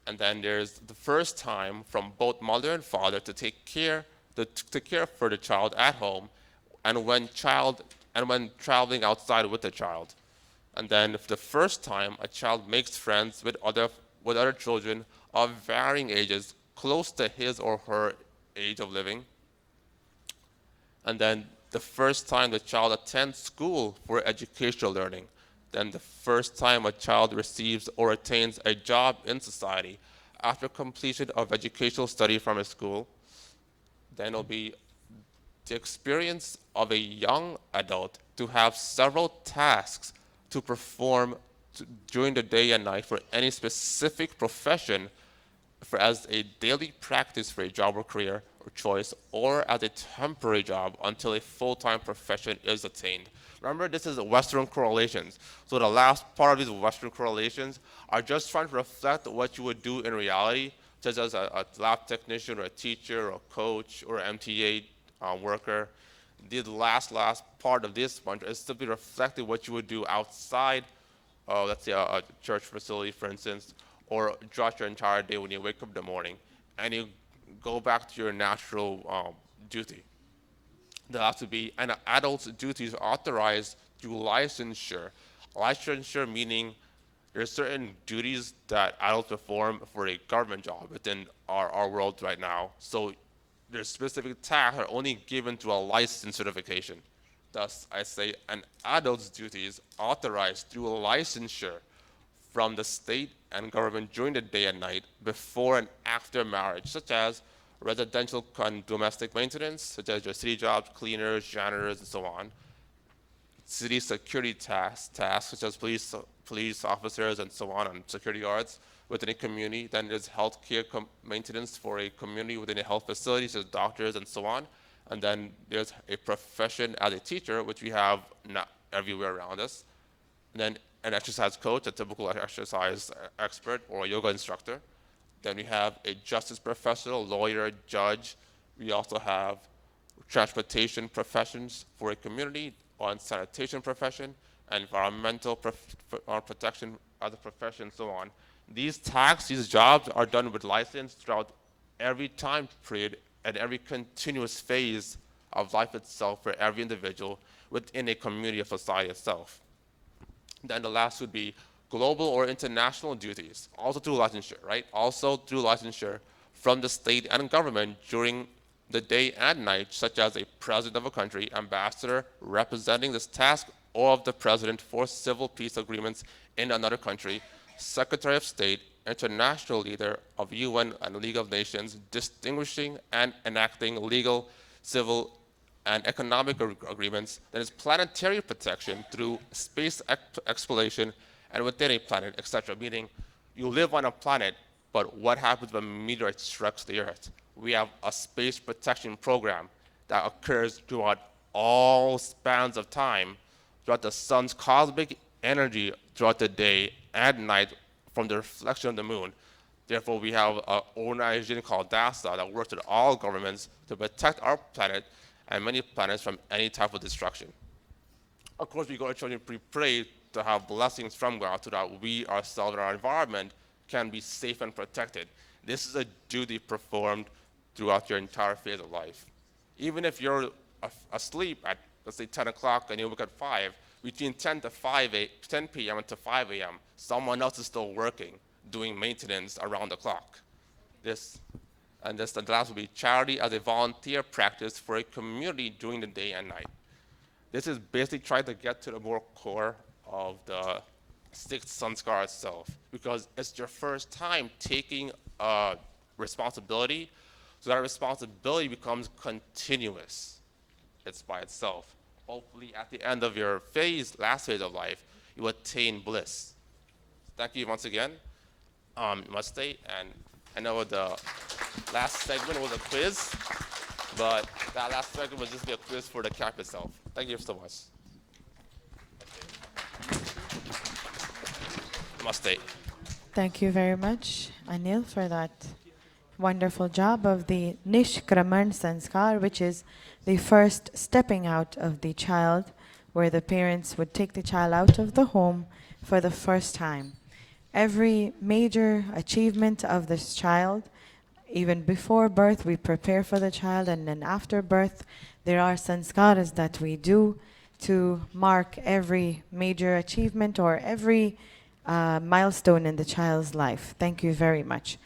And then there's the first time from both mother and father to take care for the child at home, and when traveling outside with the child. And then the first time a child makes friends with other children of varying ages, close to his or her age of living. And then the first time the child attends school for educational learning. Then the first time a child receives or attains a job in society after completion of educational study from a school. Then it'll be the experience of a young adult to have several tasks to perform during the day and night for any specific profession as a daily practice for a job or career or choice, or as a temporary job until a full-time profession is attained. Remember, this is Western correlations. So the last part of these Western correlations are just trying to reflect what you would do in reality, such as a lab technician or a teacher or a coach or an MTA worker. The last part of this bunch is simply reflecting what you would do outside, let's say a church facility, for instance, or throughout your entire day when you wake up in the morning, and you go back to your natural duty. There has to be an adult's duties authorized through licensure. Licensure meaning there's certain duties that adults perform for a government job within our world right now. So there's specific tasks are only given through a license certification. Thus, I say an adult's duties authorized through a licensure from the state and government during the day and night, before and after marriage, such as residential and domestic maintenance, such as your city jobs, cleaners, janitors, and so on. City security tasks such as police officers and so on, and security guards within a community. Then there's healthcare maintenance for a community within a health facility, such as doctors and so on. And then there's a profession as a teacher, which we have not everywhere around us. And then an exercise coach, a typical exercise expert or a yoga instructor. Then we have a justice professional, lawyer, judge. We also have transportation professions for a community, on sanitation profession, environmental protection as a profession, so on. These tasks, these jobs are done with license throughout every time period and every continuous phase of life itself for every individual within a community or society itself. Then the last would be global or international duties, also through licensure, right? Also through licensure from the state and government during the day and night, such as a president of a country, ambassador representing this task of the president for civil peace agreements in another country, secretary of state, international leader of UN and League of Nations, distinguishing and enacting legal, civil, and economic agreements. That is planetary protection through space exploration and within a planet, etc. Meaning you live on a planet, but what happens when a meteorite strikes the Earth? We have a space protection program that occurs throughout all spans of time, throughout the sun's cosmic energy throughout the day and night from the reflection of the moon. Therefore, we have an organization called DASA that works with all governments to protect our planet and many planets from any type of destruction. Of course, we go to church and pray to have blessings from God so that we ourselves and our environment can be safe and protected. This is a duty performed throughout your entire phase of life. Even if you're asleep at, let's say, 10 o'clock and you wake at 5, between 10 p.m. and to 5 a.m., someone else is still working, doing maintenance around the clock. The last will be charity as a volunteer practice for a community during the day and night. This is basically trying to get to the more core of the sixth sanskar itself, because it's your first time taking responsibility, so that responsibility becomes continuous. It's by itself. Hopefully at the end of your last phase of life, you attain bliss. Thank you once again. Namaste, and I know the last segment was a quiz, but that last segment was just be a quiz for the camp itself. Thank you so much. Namaste. Thank you very much, Anil, for that wonderful job of the Nishkraman Sanskar, which is the first stepping out of the child, where the parents would take the child out of the home for the first time. Every major achievement of this child, even before birth, we prepare for the child, and then after birth, there are sanskaras that we do to mark every major achievement or every milestone in the child's life. Thank you very much.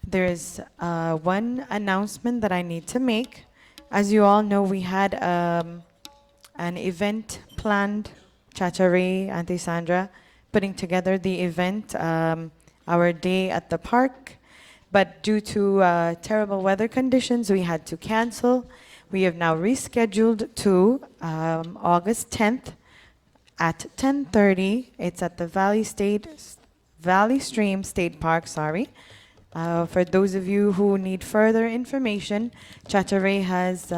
There is one announcement that I need to make. As you all know, we had an event planned, Chachari, Auntie Sandra, putting together the event, our day at the park. but due to terrible weather conditions, we had to cancel. We have now rescheduled to August 10th at 10:30. It's at the Valley Stream State Park, sorry. For those of you who need further information, Chatare has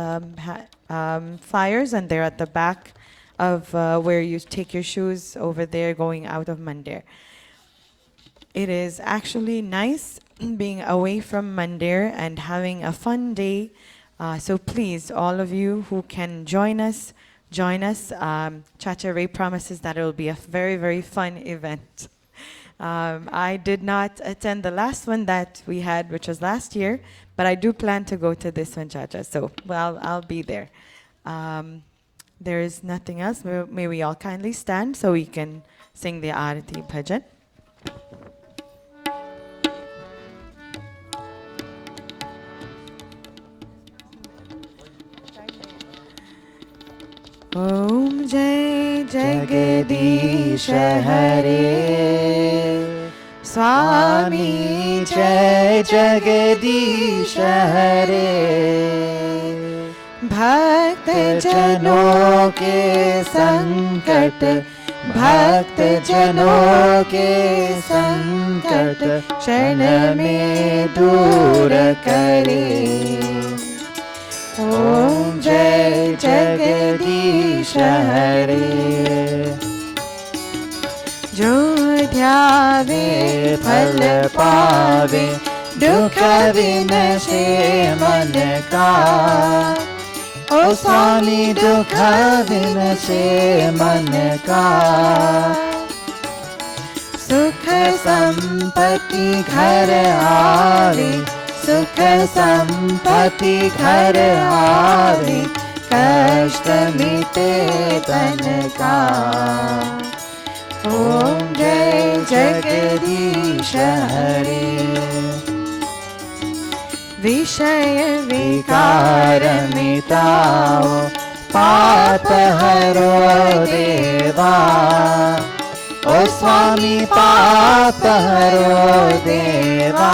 flyers, and they're at the back of where you take your shoes over there going out of Mandir. It is actually nice being away from Mandir and having a fun day. So please, all of you who can join us. Chatare promises that it will be a very, very fun event. I did not attend the last one that we had, which was last year, but I do plan to go to this one, Chacha. So, well, I'll be there. There is nothing else. May we all kindly stand so we can sing the Arati Bhajan. Om Jai Jagadish Hare Swami Jai Jagadish Hare Bhakt Janon ke sankat Bhakt Janon ke sankat Kshan mein dur kare Om Jai Jagadish Hare Jo ध्यावे फल पावे दुख विनशे मन का ओ स्वामी दुख विनशे मन का सुख संपत्ति घर आवे सुख संपत्ति घर आवे कष्ट मिटे तन का Om Jai Jagadish Hare Vishaya Vikar mitao Paap haro deva O Swami paap haro deva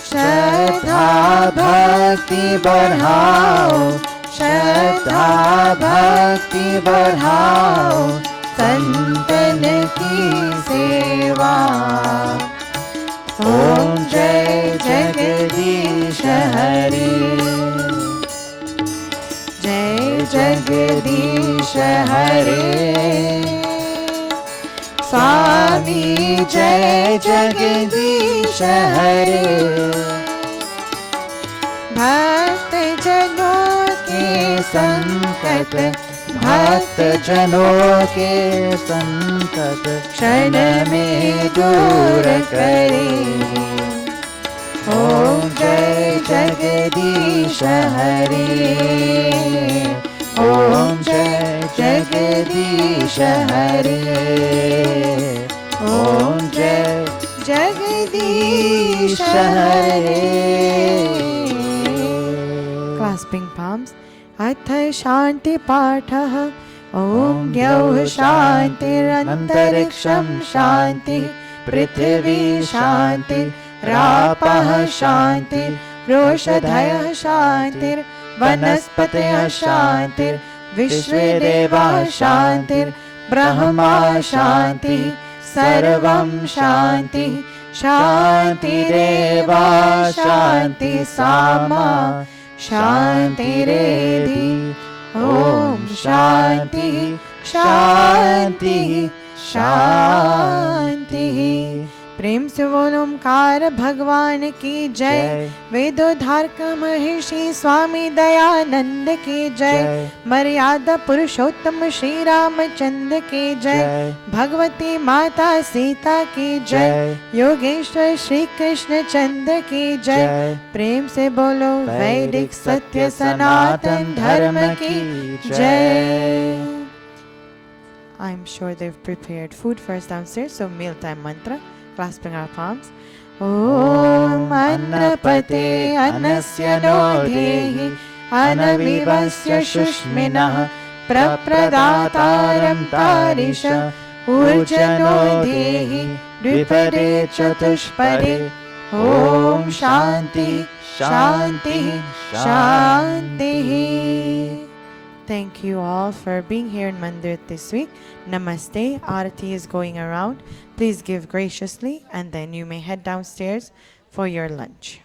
Shraddha Bhakti बढ़ाओ श्रद्धा भक्ति बढ़ाओ संतन की सेवा ओम जय जगदीश हरे जय जगदीश हरे स्वामी जय जगदीश हरे भक्त जनों के संकट भक्त जनों के संकट क्षण में दूर करे ओम जय जगदीश हरे ओम जय जगदीश हरे ओम जय जगदीश हरे Clasping palms. Atha Shanti Patha Om Gyauh Shantirantariksam Shanti Prithvi Shanti Rapah Shanti Roshadhaya Shantir Vanaspataya Shantir Vishvedeva Shantir Brahma Shanti Sarvam Shanti Shantireva Shanti Sama Shanti Redhi Om Shanti Shanti Shanti प्रेम से बोलो ओमकार भगवान की जय वेदोद्धारक महर्षि स्वामी दयानंद की जय मर्यादा पुरुषोत्तम श्री रामचंद्र की जय भगवती माता सीता की जय योगेश्वर श्री कृष्ण चंद्र की जय प्रेम से बोलो वैदिक सत्य सनातन धर्म की जय I am sure they've prepared food for us downstairs, so mealtime mantra. Clasping our palms. Om Annapate Annasya no Dehi Anavivasya Shushminah Prapradaataram Tarisha Ujjano Dehi Dvipade Chatushpade Om Shanti Shanti Shanti. Thank you all for being here in Mandir this week. Namaste. Arati is going around. Please give graciously and then you may head downstairs for your lunch.